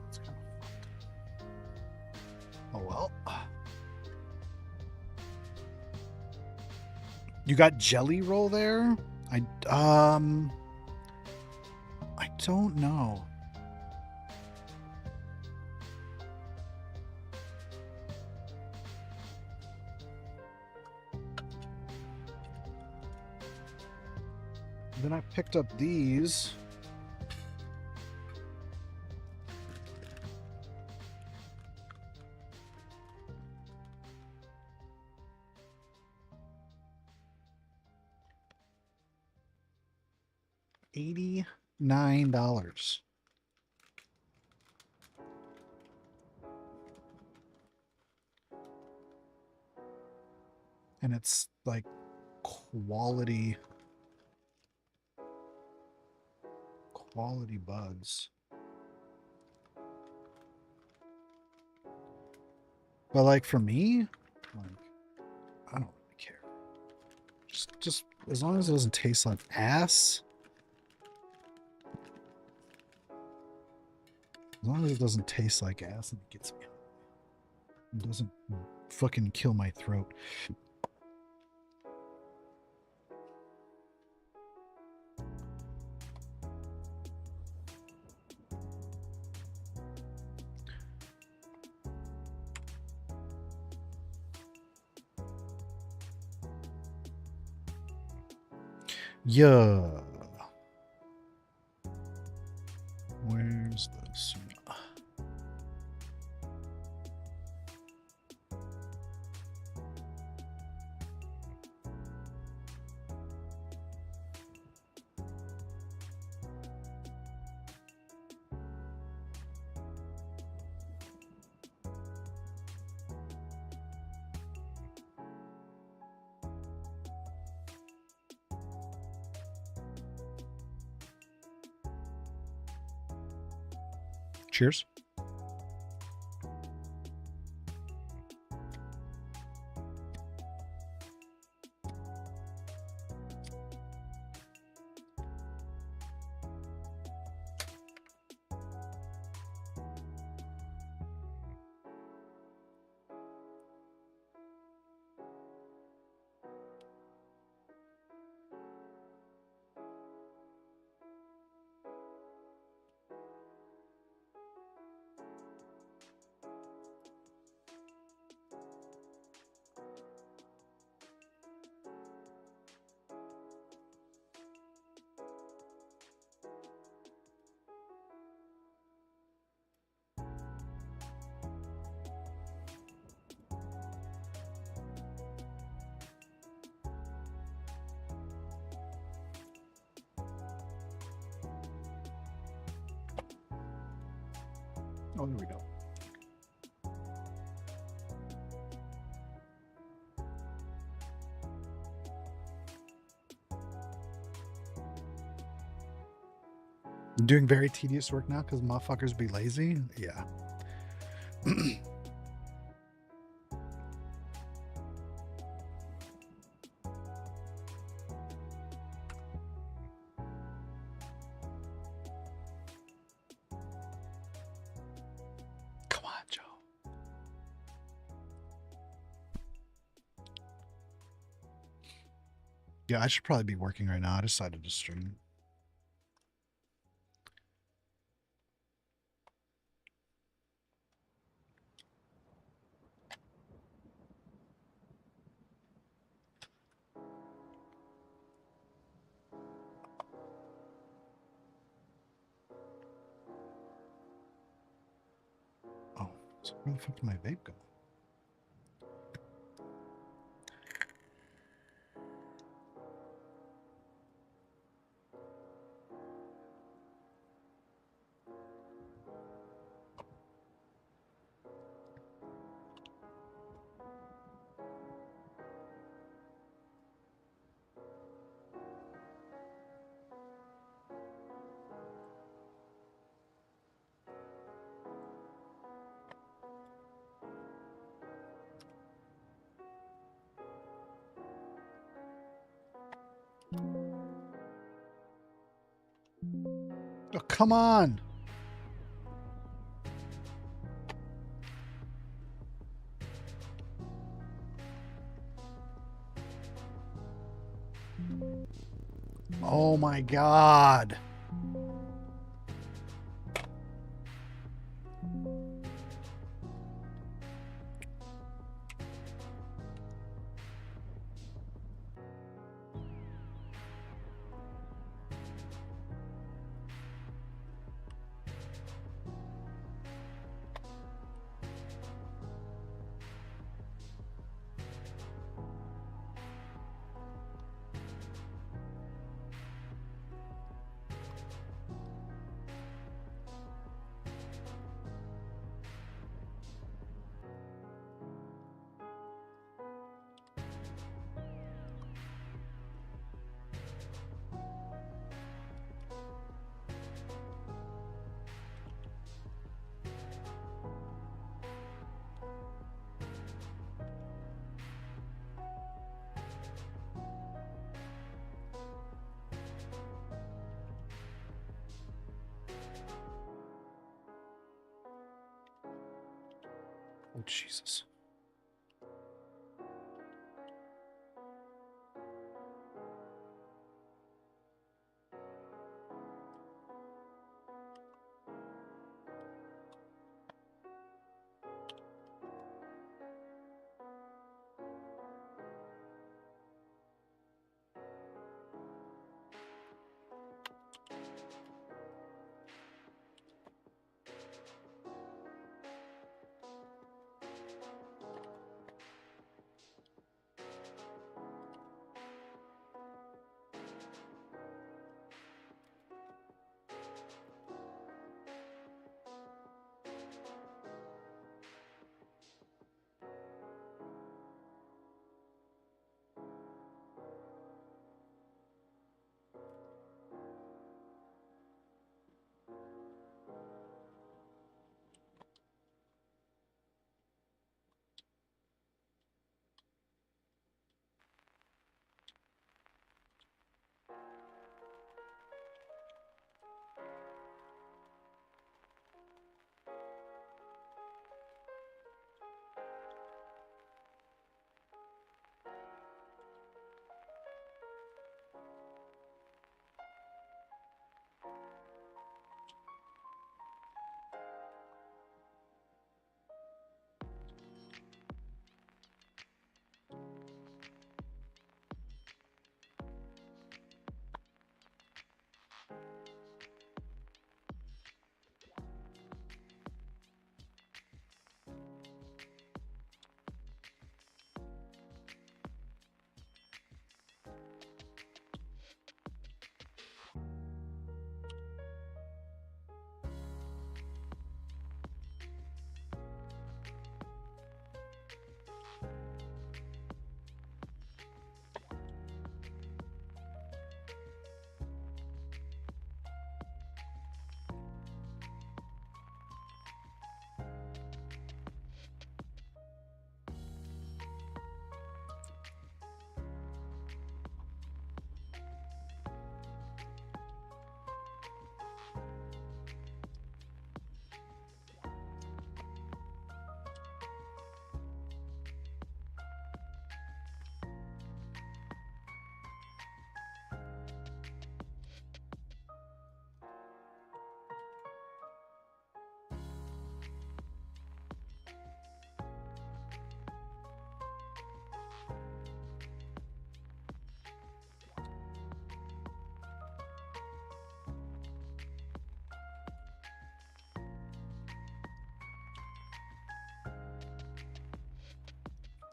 It's kind of fucked. Oh well. You got jelly roll there? I don't know. Then I picked up these. $89. And it's like quality buds. But like for me, like I don't really care. Just as long as it doesn't taste like ass. As long as it doesn't taste like ass and it gets me. It doesn't fucking kill my throat. Yeah. Where's this? Cheers. Oh, there we go. I'm doing very tedious work now because motherfuckers be lazy. Yeah. Come on, Joe. Yeah, I should probably be working right now. I decided to stream. Oh, so where the fuck did my vape go? Oh, come on. Oh my God. Oh, Jesus.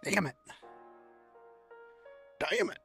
Damn it. Damn it.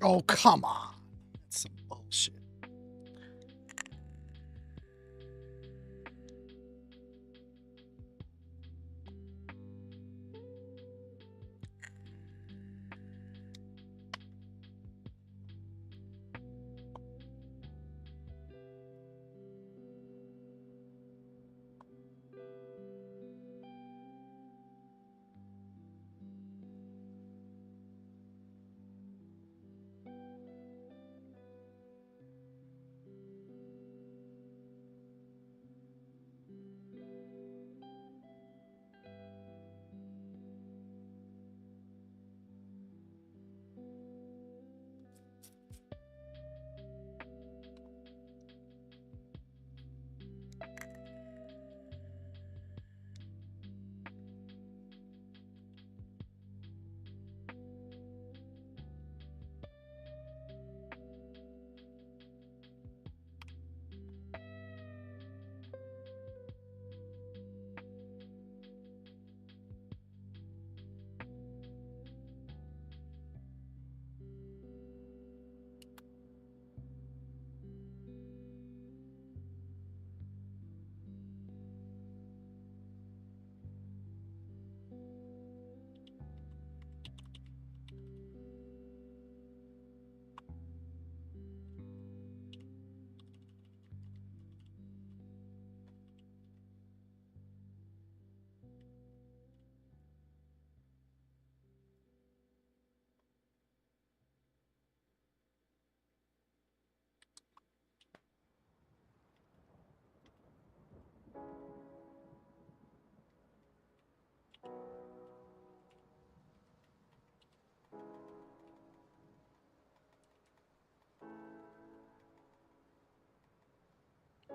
Oh, come on. That's some bullshit.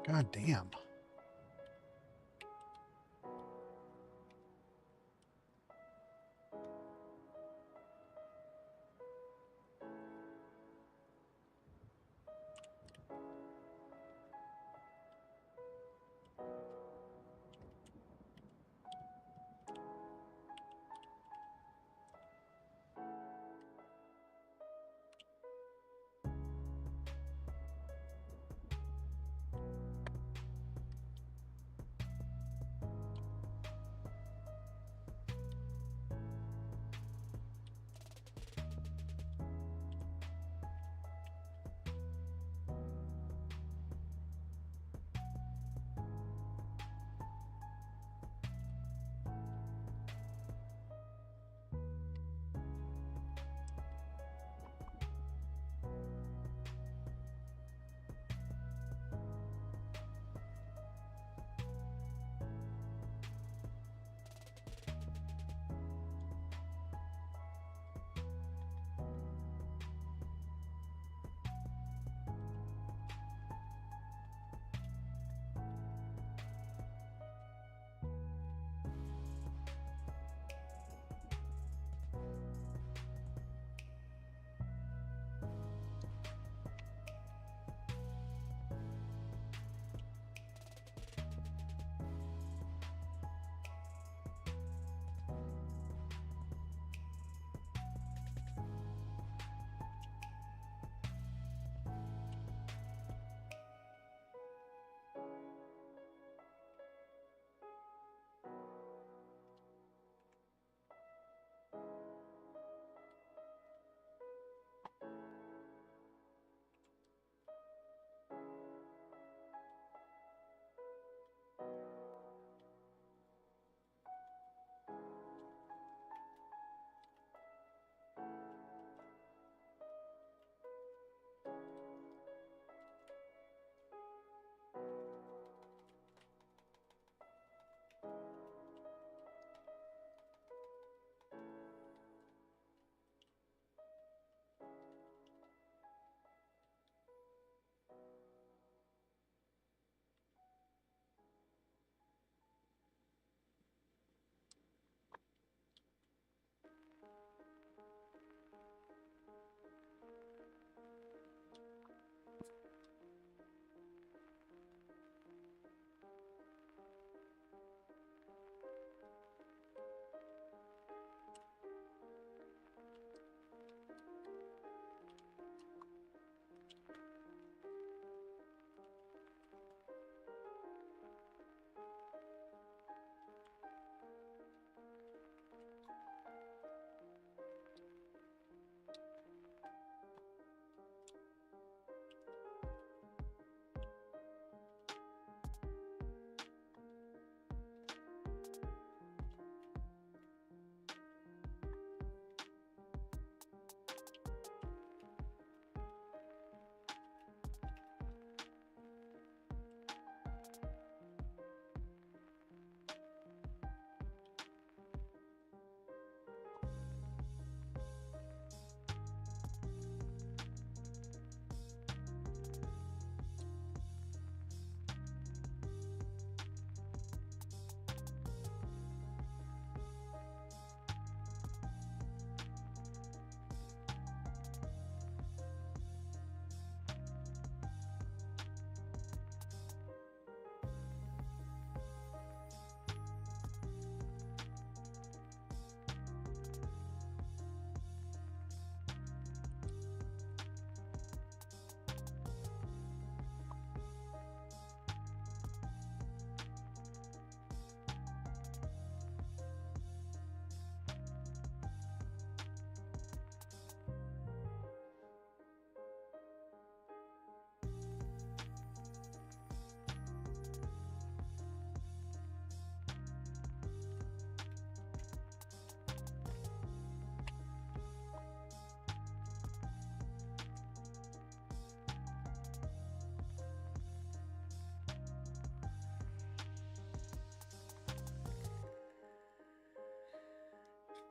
God damn.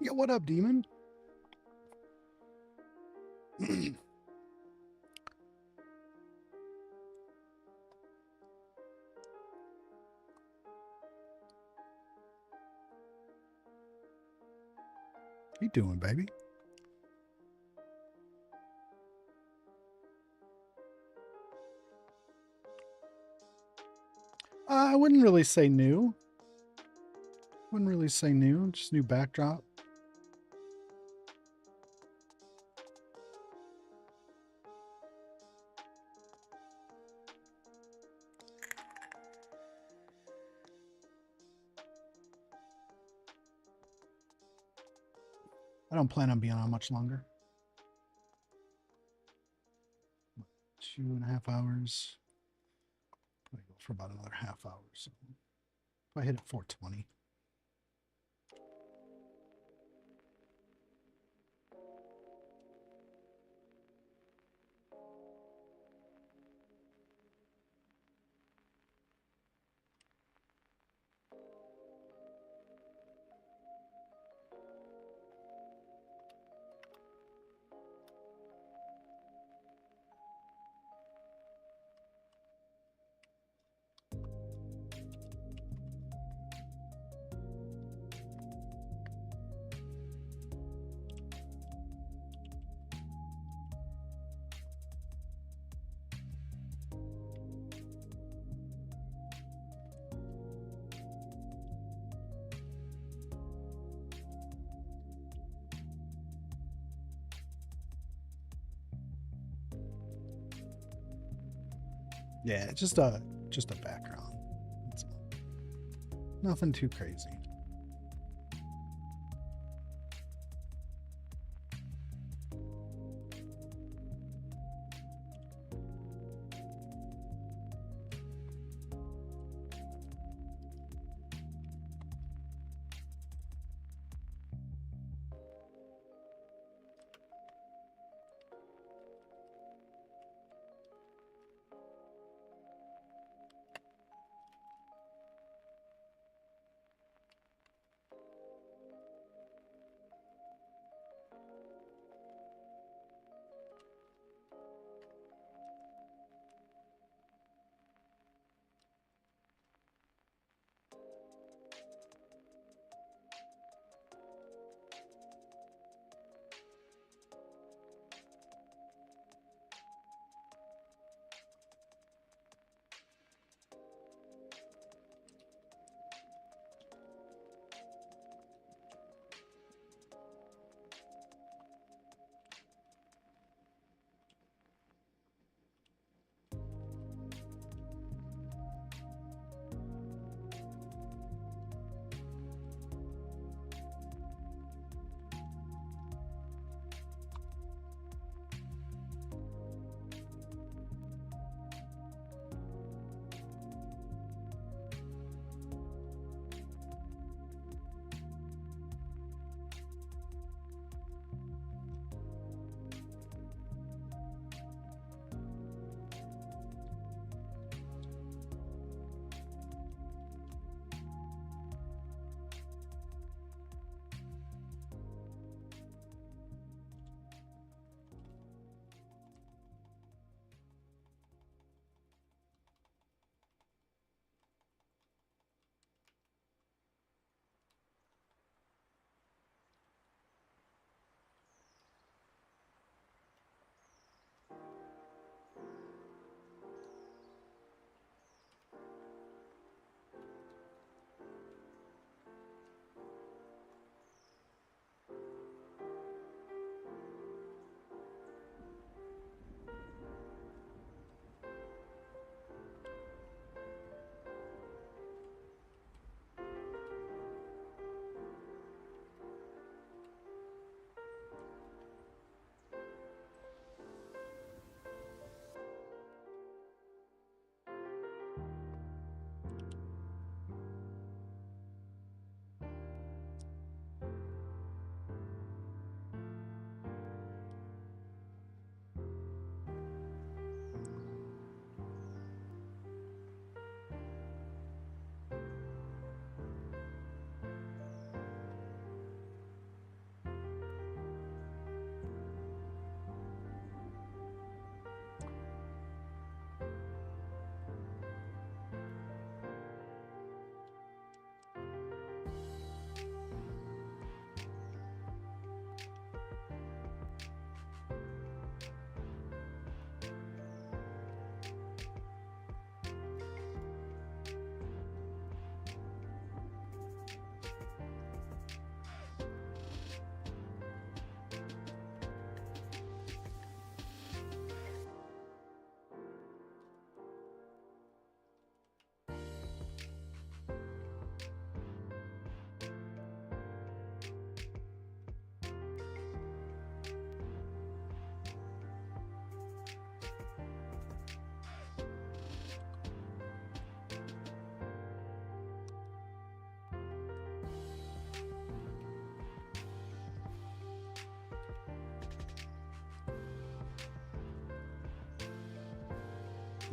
Yeah, what up, demon? How you doing, baby? I wouldn't really say new. Wouldn't really say new. Just new backdrop. I don't plan on being on much longer. 2.5 hours. Probably go for about another half hour. So if I hit at 4:20. Yeah, just a background. That's all. Nothing too crazy.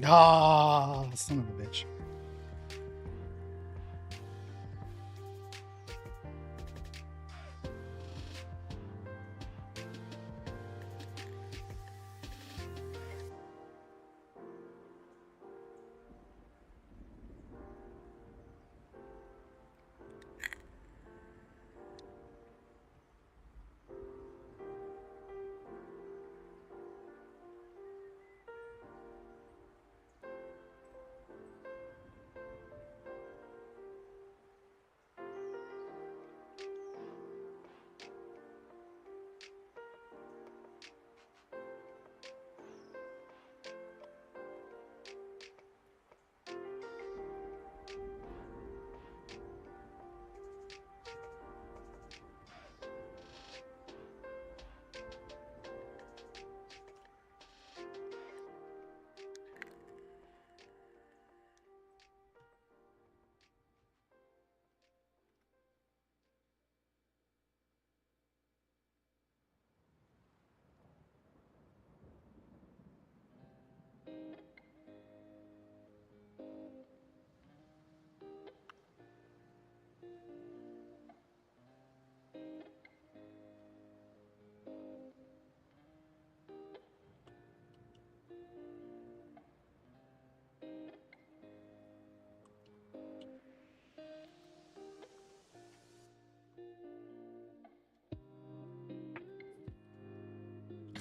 Ah, son of a bitch.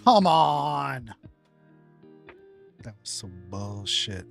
Come on. That was some bullshit.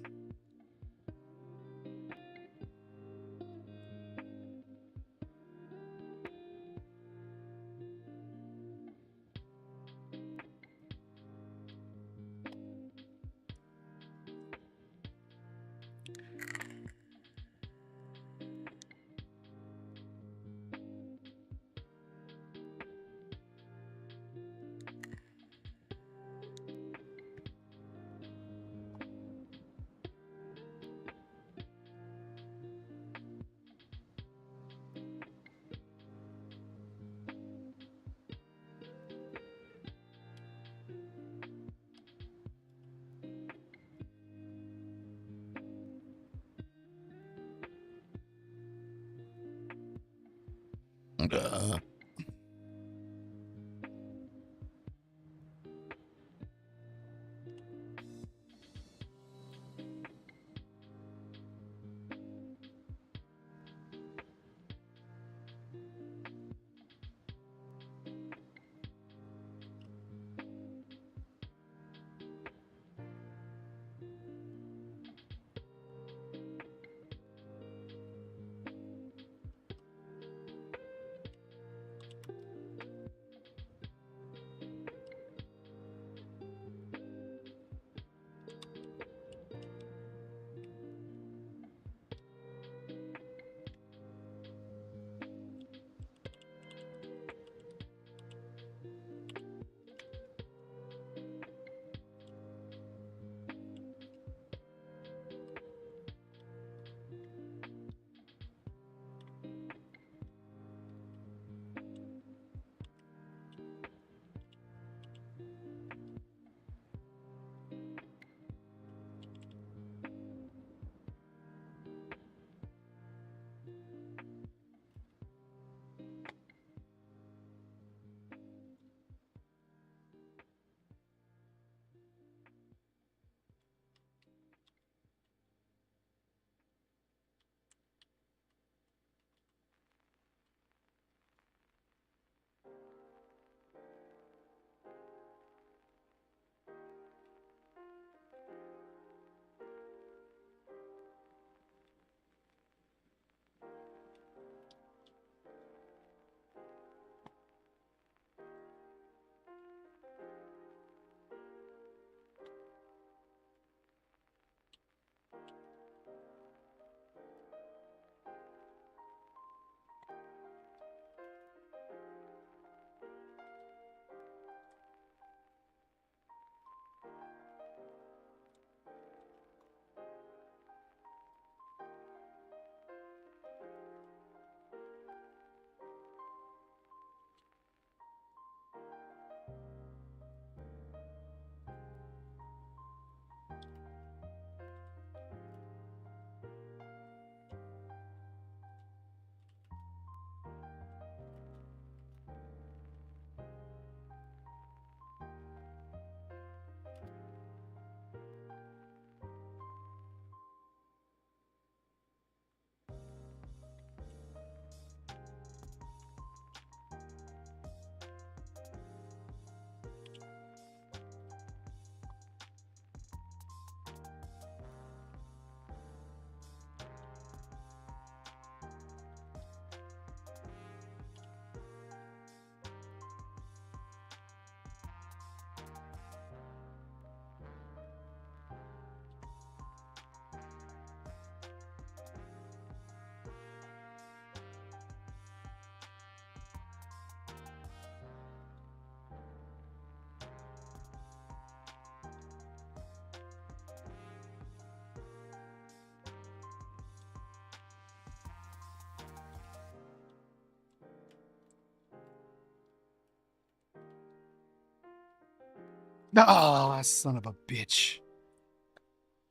Oh, son of a bitch.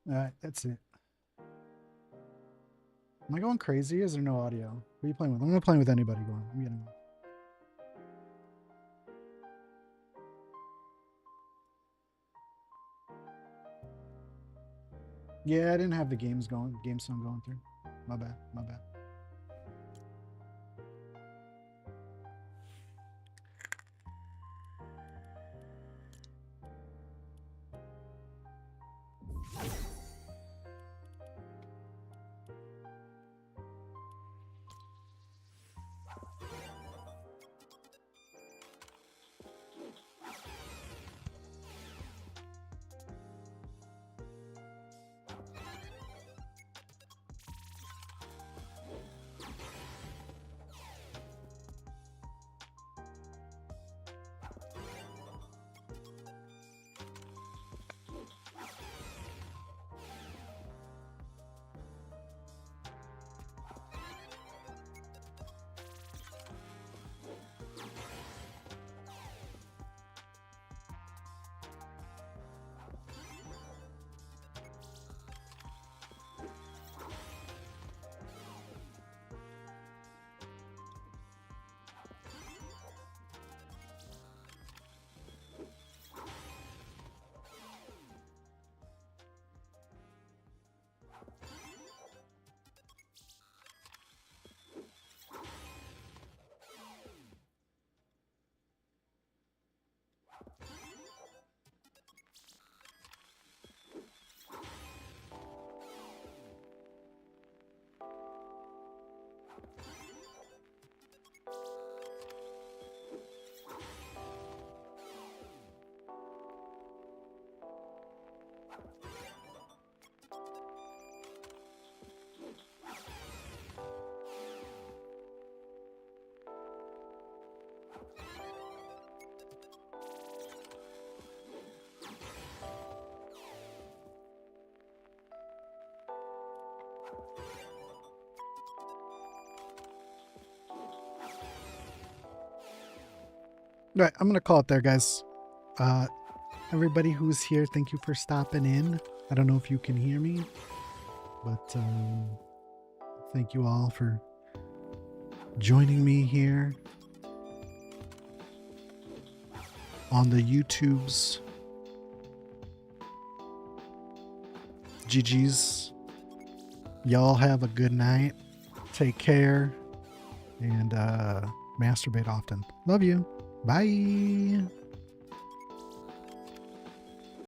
All right, that's it. Am I going crazy? Is there no audio? What are you playing with? I'm not playing with anybody going. I'm getting. Yeah, I didn't have the game sound going through. My bad. My bad. Right, I'm gonna call it there, guys. Everybody who's here, thank you for stopping in. I don't know if you can hear me, but thank you all for joining me here on the YouTubes. GG's. Y'all have a good night. Take care. And masturbate often. Love you. Bye.